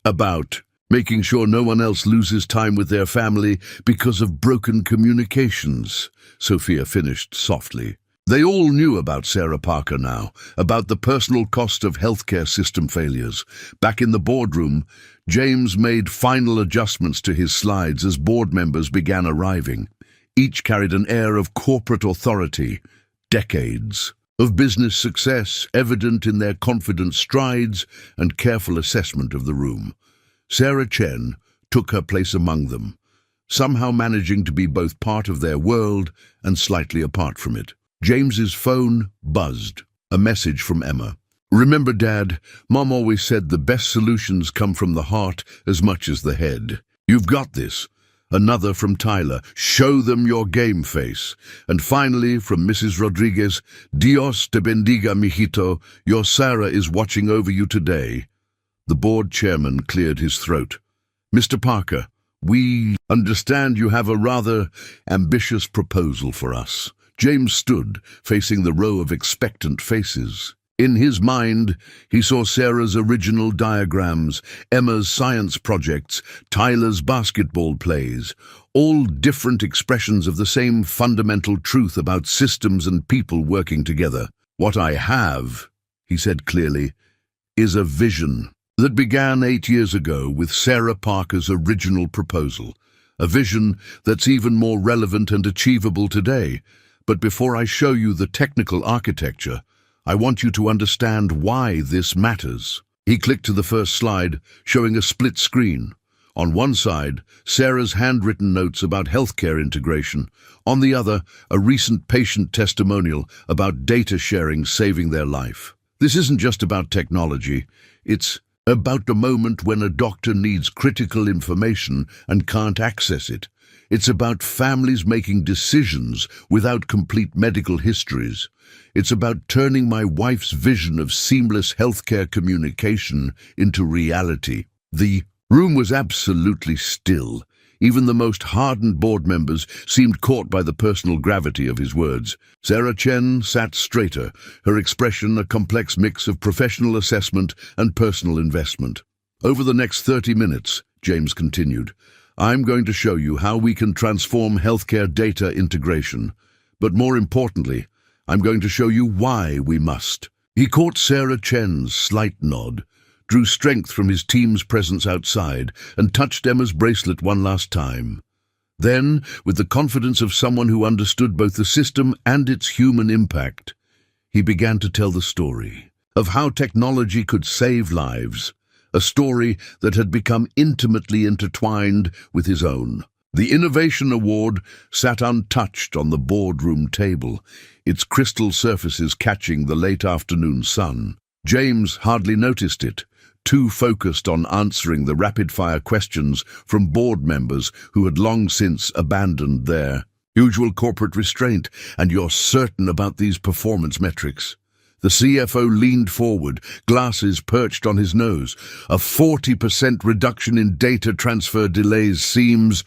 about making sure no one else loses time with their family because of broken communications," Sophia finished softly. They all knew about Sarah Parker now, about the personal cost of healthcare system failures. Back in the boardroom, James made final adjustments to his slides as board members began arriving. Each carried an air of corporate authority, decades of business success evident in their confident strides and careful assessment of the room. Sarah Chen took her place among them, somehow managing to be both part of their world and slightly apart from it. James's phone buzzed. A message from Emma. "Remember, Dad, Mom always said the best solutions come from the heart as much as the head. You've got this." Another from Tyler. "Show them your game face." And finally, from Mrs. Rodriguez, "Dios te bendiga, mijito. Your Sarah is watching over you today." The board chairman cleared his throat. "Mr. Parker, we understand you have a rather ambitious proposal for us." James stood, facing the row of expectant faces. In his mind, he saw Sarah's original diagrams, Emma's science projects, Tyler's basketball plays, all different expressions of the same fundamental truth about systems and people working together. "What I have," he said clearly, "is a vision that began 8 years ago with Sarah Parker's original proposal. A vision that's even more relevant and achievable today. But before I show you the technical architecture, I want you to understand why this matters." He clicked to the first slide, showing a split screen. On one side, Sarah's handwritten notes about healthcare integration. On the other, a recent patient testimonial about data sharing saving their life. This isn't just about technology. It's about the moment when a doctor needs critical information and can't access it. It's about families making decisions without complete medical histories. It's about turning my wife's vision of seamless healthcare communication into reality. The room was absolutely still. Even the most hardened board members seemed caught by the personal gravity of his words. Sarah Chen sat straighter, her expression a complex mix of professional assessment and personal investment. "Over the next 30 minutes, James continued, I'm going to show you how we can transform healthcare data integration. But more importantly, I'm going to show you why we must." He caught Sarah Chen's slight nod, drew strength from his team's presence outside, and touched Emma's bracelet one last time. Then, with the confidence of someone who understood both the system and its human impact, he began to tell the story of how technology could save lives, a story that had become intimately intertwined with his own. The Innovation Award sat untouched on the boardroom table, its crystal surfaces catching the late afternoon sun. James hardly noticed it, too focused on answering the rapid-fire questions from board members who had long since abandoned their usual corporate restraint. "And you're certain about these performance metrics?" The CFO leaned forward, glasses perched on his nose. "A 40% reduction in data transfer delays seems—"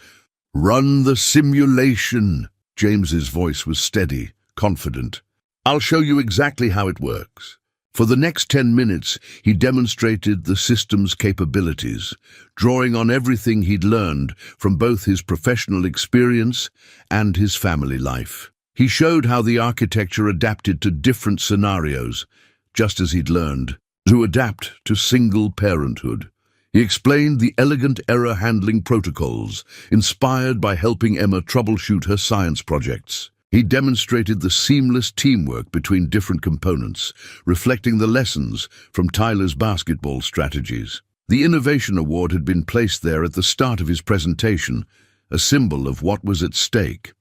"Run the simulation." James's voice was steady, confident. "I'll show you exactly how it works." For the next 10 minutes, he demonstrated the system's capabilities, drawing on everything he'd learned from both his professional experience and his family life. He showed how the architecture adapted to different scenarios, just as he'd learned to adapt to single parenthood. He explained the elegant error-handling protocols, inspired by helping Emma troubleshoot her science projects. He demonstrated the seamless teamwork between different components, reflecting the lessons from Tyler's basketball strategies. The Innovation Award had been placed there at the start of his presentation, a symbol of what was at stake.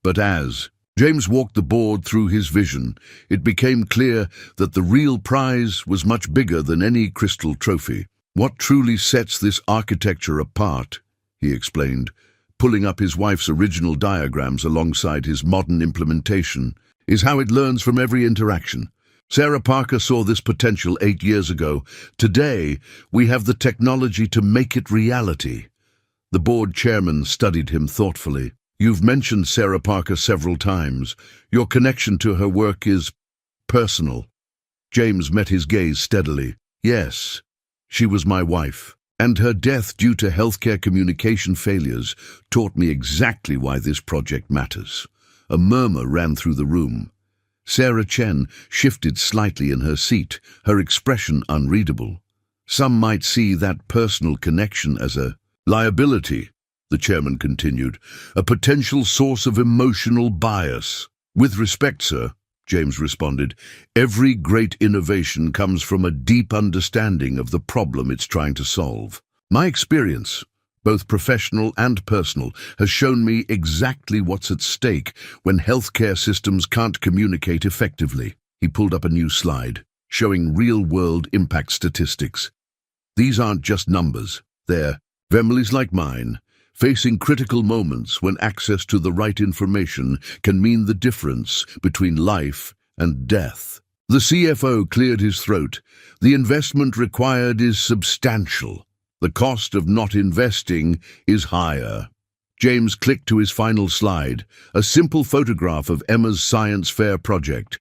But as James walked the board through his vision, it became clear that the real prize was much bigger than any crystal trophy. "What truly sets this architecture apart," he explained, pulling up his wife's original diagrams alongside his modern implementation, "is how it learns from every interaction. Sarah Parker saw this potential 8 years ago. Today, we have the technology to make it reality." The board chairman studied him thoughtfully. "You've mentioned Sarah Parker several times. Your connection to her work is personal." James met his gaze steadily. "Yes, she was my wife. And her death due to healthcare communication failures taught me exactly why this project matters." A murmur ran through the room. Sarah Chen shifted slightly in her seat, her expression unreadable. "Some might see that personal connection as a liability," the chairman continued, "a potential source of emotional bias." "With respect, sir," James responded, "every great innovation comes from a deep understanding of the problem it's trying to solve. My experience, both professional and personal, has shown me exactly what's at stake when healthcare systems can't communicate effectively." He pulled up a new slide, showing real-world impact statistics. "These aren't just numbers. They're families like mine, facing critical moments when access to the right information can mean the difference between life and death." The CFO cleared his throat. "The investment required is substantial. The cost of not investing is higher." James clicked to his final slide, a simple photograph of Emma's science fair project.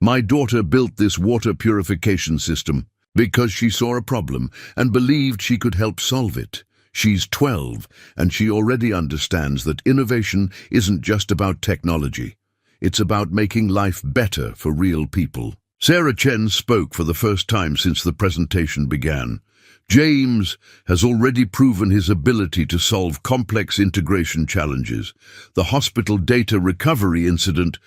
My daughter built this water purification system because she saw a problem and believed she could help solve it. She's 12, and she already understands that innovation isn't just about technology. It's about making life better for real people. Sarah Chen spoke for the first time since the presentation began. James has already proven his ability to solve complex integration challenges. The hospital data recovery incident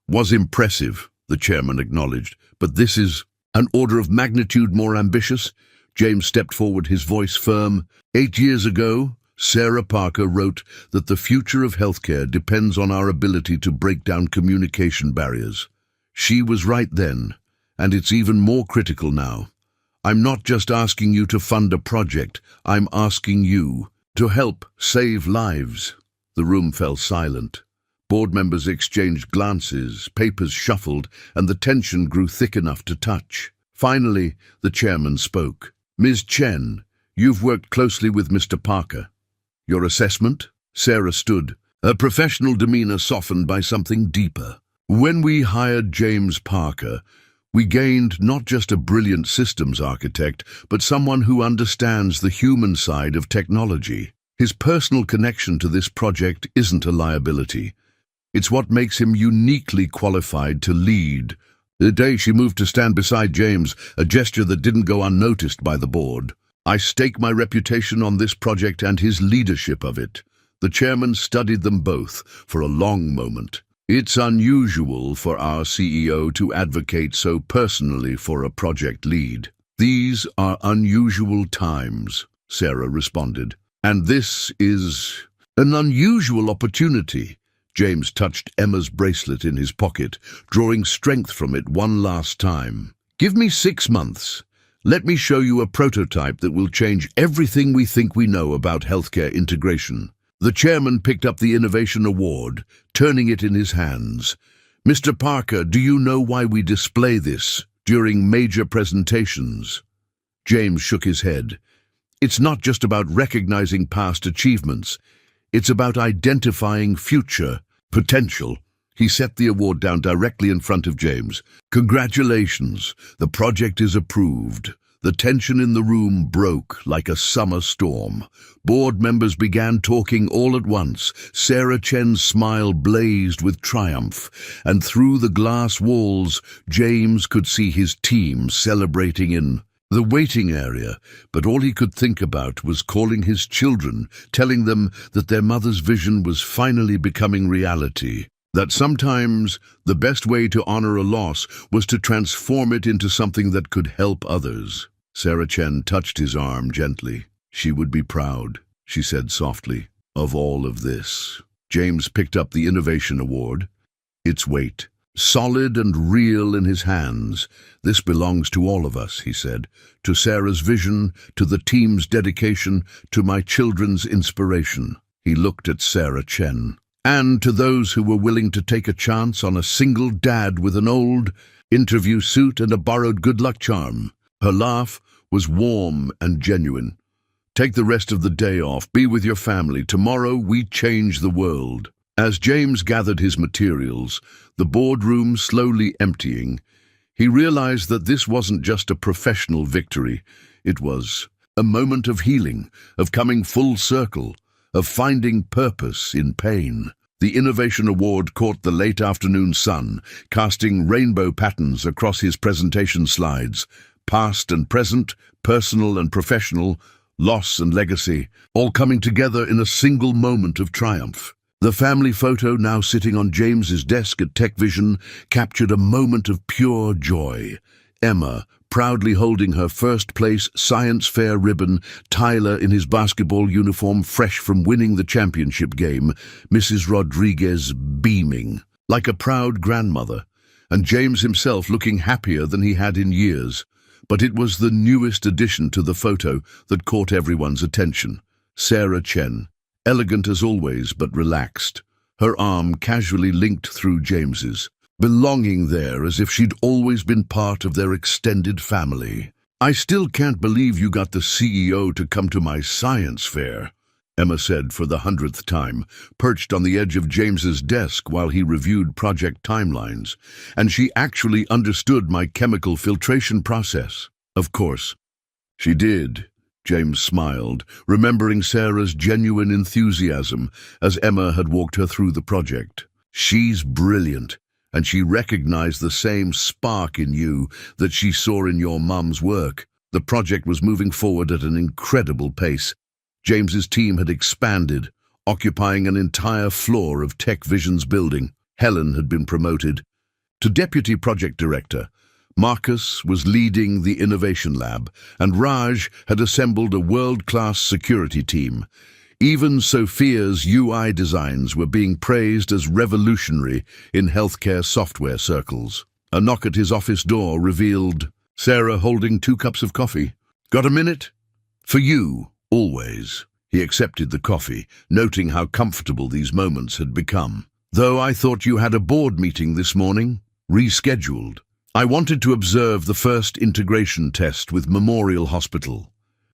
was impressive, the chairman acknowledged, but this is an order of magnitude more ambitious. James stepped forward, his voice firm. 8 years ago, Sarah Parker wrote that the future of healthcare depends on our ability to break down communication barriers. She was right then, and it's even more critical now. I'm not just asking you to fund a project, I'm asking you to help save lives. The room fell silent. Board members exchanged glances, papers shuffled, and the tension grew thick enough to touch. Finally, the chairman spoke. Ms. Chen, you've worked closely with Mr. Parker. Your assessment? Sarah stood, her professional demeanor softened by something deeper. When we hired James Parker, we gained not just a brilliant systems architect, but someone who understands the human side of technology. His personal connection to this project isn't a liability. It's what makes him uniquely qualified to lead. The day she moved to stand beside James, a gesture that didn't go unnoticed by the board. I stake my reputation on this project and his leadership of it. The chairman studied them both for a long moment. It's unusual for our CEO to advocate so personally for a project lead. These are unusual times, Sarah responded. And this is an unusual opportunity. James touched Emma's bracelet in his pocket, drawing strength from it one last time. Give me 6 months. Let me show you a prototype that will change everything we think we know about healthcare integration. The chairman picked up the Innovation Award, turning it in his hands. Mr. Parker, do you know why we display this during major presentations? James shook his head. It's not just about recognizing past achievements. It's about identifying future potential. He set the award down directly in front of James. Congratulations, the project is approved. The tension in the room broke like a summer storm. Board members began talking all at once. Sarah Chen's smile blazed with triumph, and through the glass walls, James could see his team celebrating in the waiting area, but all he could think about was calling his children, telling them that their mother's vision was finally becoming reality. That sometimes the best way to honor a loss was to transform it into something that could help others. Sarah Chen touched his arm gently. She would be proud, she said softly, of all of this. James picked up the Innovation Award. Its weight, solid and real in his hands. This belongs to all of us, he said. To Sarah's vision, to the team's dedication, to my children's inspiration. He looked at Sarah Chen. And to those who were willing to take a chance on a single dad with an old interview suit and a borrowed good luck charm. Her laugh was warm and genuine. Take the rest of the day off, be with your family. Tomorrow we change the world. As James gathered his materials, the boardroom slowly emptying, he realized that this wasn't just a professional victory. It was a moment of healing, of coming full circle, of finding purpose in pain. The Innovation Award caught the late afternoon sun, casting rainbow patterns across his presentation slides. Past and present, personal and professional, loss and legacy, all coming together in a single moment of triumph. The family photo now sitting on James's desk at TechVision captured a moment of pure joy. Emma, proudly holding her first-place science fair ribbon, Tyler in his basketball uniform fresh from winning the championship game, Mrs. Rodriguez beaming, like a proud grandmother, and James himself looking happier than he had in years. But it was the newest addition to the photo that caught everyone's attention. Sarah Chen, elegant as always but relaxed, her arm casually linked through James's, belonging there as if she'd always been part of their extended family. I still can't believe you got the CEO to come to my science fair, Emma said for the 100th time, perched on the edge of James's desk while he reviewed project timelines. And she actually understood my chemical filtration process. Of course. She did. James smiled, remembering Sarah's genuine enthusiasm as Emma had walked her through the project. She's brilliant, and she recognized the same spark in you that she saw in your mum's work. The project was moving forward at an incredible pace. James's team had expanded, occupying an entire floor of Tech Vision's building. Helen had been promoted to Deputy Project Director. Marcus was leading the Innovation Lab, and Raj had assembled a world-class security team. Even Sophia's UI designs were being praised as revolutionary in healthcare software circles. A knock at his office door revealed Sarah holding 2 cups of coffee. "Got a minute?" "For you, always." He accepted the coffee, noting how comfortable these moments had become. "Though I thought you had a board meeting this morning." "Rescheduled. I wanted to observe the first integration test with Memorial Hospital."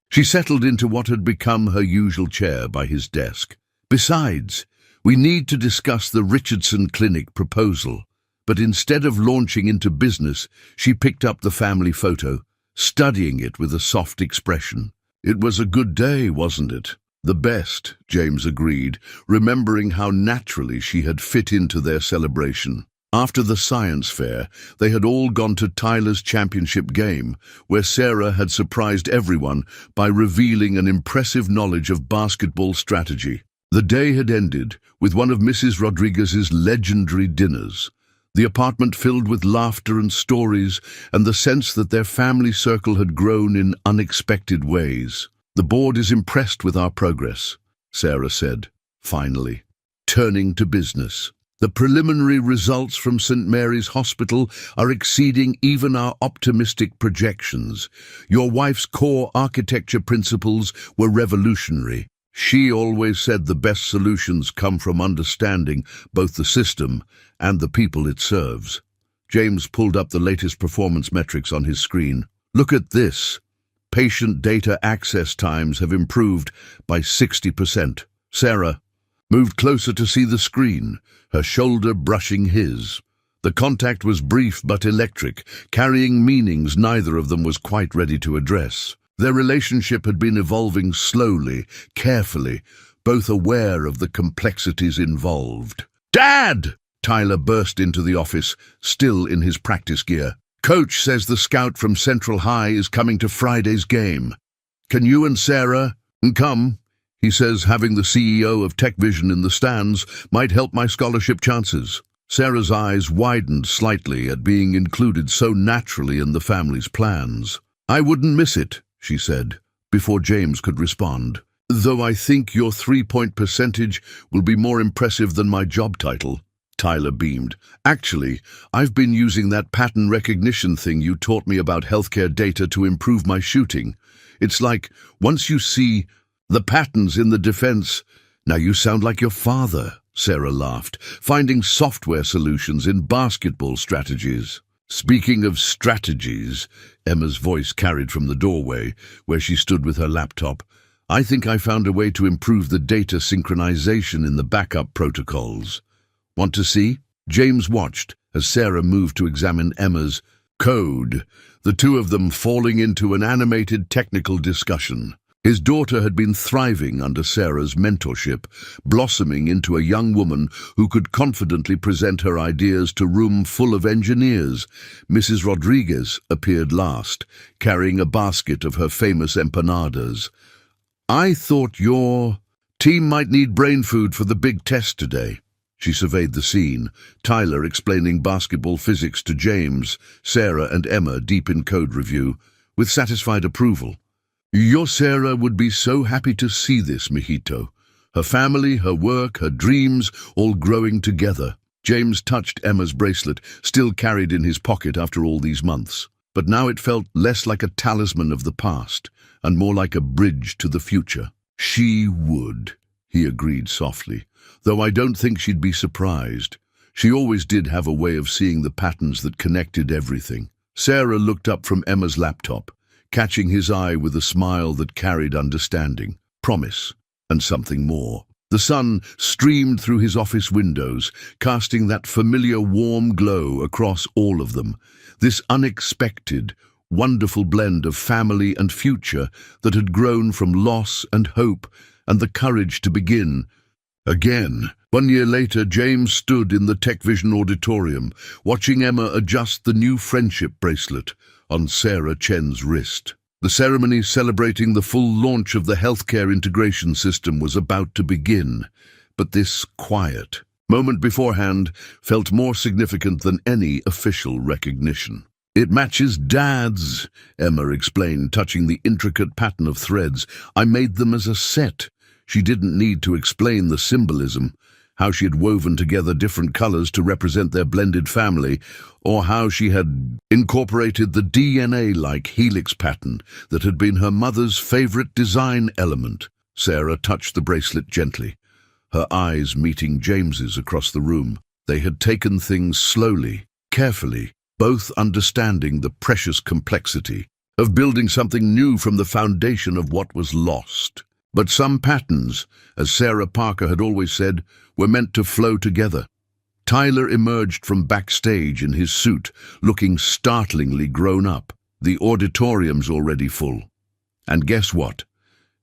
She settled into what had become her usual chair by his desk. "Besides, we need to discuss the Richardson Clinic proposal." But instead of launching into business, she picked up the family photo, studying it with a soft expression. "It was a good day, wasn't it?" "The best," James agreed, remembering how naturally she had fit into their celebration. After the science fair, they had all gone to Tyler's championship game, where Sarah had surprised everyone by revealing an impressive knowledge of basketball strategy. The day had ended with one of Mrs. Rodriguez's legendary dinners. The apartment filled with laughter and stories, and the sense that their family circle had grown in unexpected ways. "The board is impressed with our progress," Sarah said, finally, turning to business. "The preliminary results from St. Mary's Hospital are exceeding even our optimistic projections. Your wife's core architecture principles were revolutionary. She always said the best solutions come from understanding both the system and the people it serves." James pulled up the latest performance metrics on his screen. "Look at this. Patient data access times have improved by 60%. Sarah moved closer to see the screen, her shoulder brushing his. The contact was brief but electric, carrying meanings neither of them was quite ready to address. Their relationship had been evolving slowly, carefully, both aware of the complexities involved. "Dad!" Tyler burst into the office, still in his practice gear. "Coach says the scout from Central High is coming to Friday's game. Can you and Sarah come? He says having the CEO of Tech Vision in the stands might help my scholarship chances." Sarah's eyes widened slightly at being included so naturally in the family's plans. "I wouldn't miss it," she said, before James could respond. "Though I think your 3-point percentage will be more impressive than my job title." Tyler beamed. "Actually, I've been using that pattern recognition thing you taught me about healthcare data to improve my shooting. It's like, once you see the patterns in the defense—" "Now you sound like your father," Sarah laughed, "finding software solutions in basketball strategies." "Speaking of strategies," Emma's voice carried from the doorway, where she stood with her laptop, "I think I found a way to improve the data synchronization in the backup protocols. Want to see?" James watched as Sarah moved to examine Emma's code, the two of them falling into an animated technical discussion. His daughter had been thriving under Sarah's mentorship, blossoming into a young woman who could confidently present her ideas to a room full of engineers. Mrs. Rodriguez appeared last, carrying a basket of her famous empanadas. "I thought your team might need brain food for the big test today." She surveyed the scene, Tyler explaining basketball physics to James, Sarah and Emma deep in code review, with satisfied approval. "Your Sarah would be so happy to see this, mijito. Her family, her work, her dreams, all growing together." James touched Emma's bracelet, still carried in his pocket after all these months. But now it felt less like a talisman of the past, and more like a bridge to the future. "She would," he agreed softly, "though I don't think she'd be surprised. She always did have a way of seeing the patterns that connected everything." Sarah looked up from Emma's laptop, catching his eye with a smile that carried understanding. "Promise." and something more. The sun streamed through his office windows, casting that familiar warm glow across all of them. This unexpected, wonderful blend of family and future that had grown from loss and hope and the courage to begin again. 1 year later, James stood in the TechVision auditorium, watching Emma adjust the new friendship bracelet on Sarah Chen's wrist. The ceremony celebrating the full launch of the healthcare integration system was about to begin, but this quiet moment beforehand felt more significant than any official recognition. "It matches Dad's," Emma explained, touching the intricate pattern of threads. "I made them as a set." She didn't need to explain the symbolism, how she had woven together different colors to represent their blended family, or how she had incorporated the DNA-like helix pattern that had been her mother's favorite design element. Sarah touched the bracelet gently, her eyes meeting James's across the room. They had taken things slowly, carefully, both understanding the precious complexity of building something new from the foundation of what was lost. But some patterns, as Sarah Parker had always said, were meant to flow together. Tyler emerged from backstage in his suit, looking startlingly grown up. The auditorium's already full. And guess what?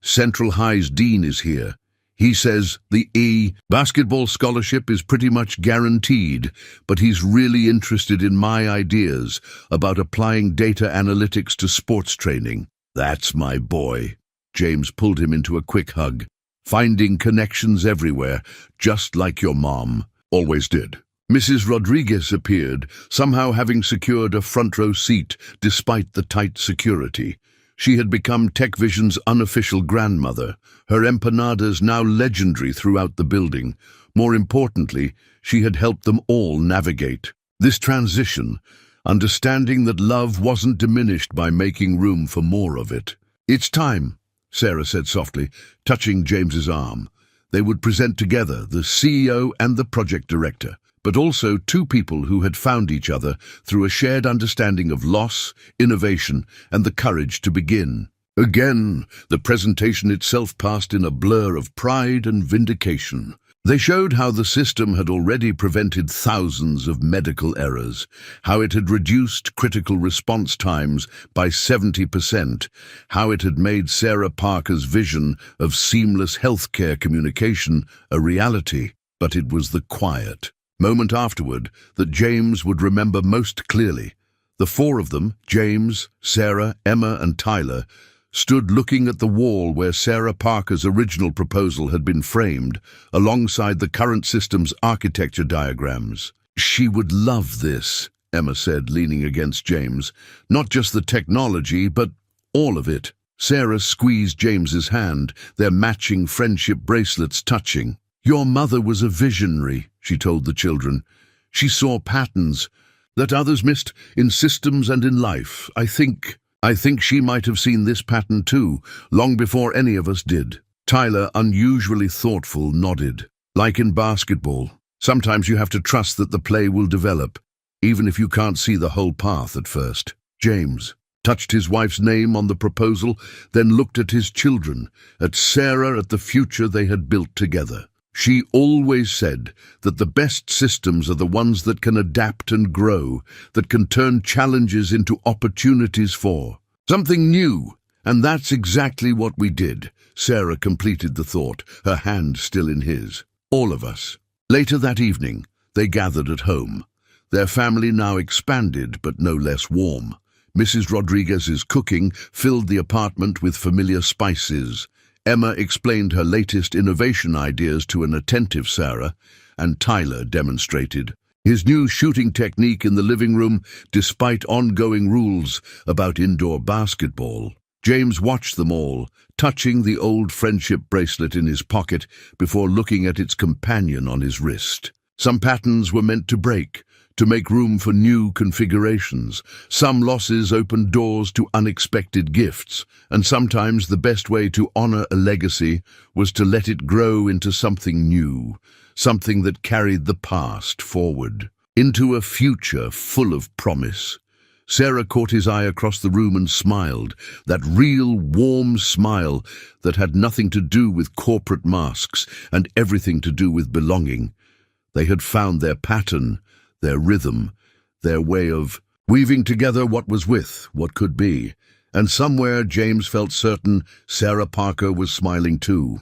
Central High's dean is here. He says the basketball scholarship is pretty much guaranteed, but he's really interested in my ideas about applying data analytics to sports training. That's my boy. James pulled him into a quick hug. "Finding connections everywhere, just like your mom always did." Mrs. Rodriguez appeared, somehow having secured a front-row seat despite the tight security. She had become TechVision's unofficial grandmother, her empanadas now legendary throughout the building. More importantly, she had helped them all navigate this transition, understanding that love wasn't diminished by making room for more of it. "It's time," Sarah said softly, touching James's arm. They would present together, the CEO and the project director, but also two people who had found each other through a shared understanding of loss, innovation, and the courage to begin. Again, the presentation itself passed in a blur of pride and vindication. They showed how the system had already prevented thousands of medical errors, how it had reduced critical response times by 70%, how it had made Sarah Parker's vision of seamless healthcare communication a reality. But it was the quiet moment afterward that James would remember most clearly. The four of them, James, Sarah, Emma, and Tyler, stood looking at the wall where Sarah Parker's original proposal had been framed, alongside the current system's architecture diagrams. "She would love this," Emma said, leaning against James. "Not just the technology, but all of it." Sarah squeezed James's hand, their matching friendship bracelets touching. "Your mother was a visionary," she told the children. "She saw patterns that others missed in systems and in life. I think she might have seen this pattern too, long before any of us did." Tyler, unusually thoughtful, nodded. "Like in basketball, sometimes you have to trust that the play will develop, even if you can't see the whole path at first." James touched his wife's name on the proposal, then looked at his children, at Sarah, at the future they had built together. "She always said that the best systems are the ones that can adapt and grow, that can turn challenges into opportunities for something new. And that's exactly what we did." Sarah completed the thought, her hand still in his. "All of us." Later that evening, they gathered at home. Their family now expanded, but no less warm. Mrs. Rodriguez's cooking filled the apartment with familiar spices. Emma explained her latest innovation ideas to an attentive Sarah, and Tyler demonstrated his new shooting technique in the living room despite ongoing rules about indoor basketball. James watched them all, touching the old friendship bracelet in his pocket before looking at its companion on his wrist. Some patterns were meant to break, to make room for new configurations. Some losses opened doors to unexpected gifts, and sometimes the best way to honor a legacy was to let it grow into something new, something that carried the past forward, into a future full of promise. Sarah caught his eye across the room and smiled, that real, warm smile that had nothing to do with corporate masks and everything to do with belonging. They had found their pattern, their rhythm, their way of weaving together what was with what could be. And somewhere James felt certain Sarah Parker was smiling too.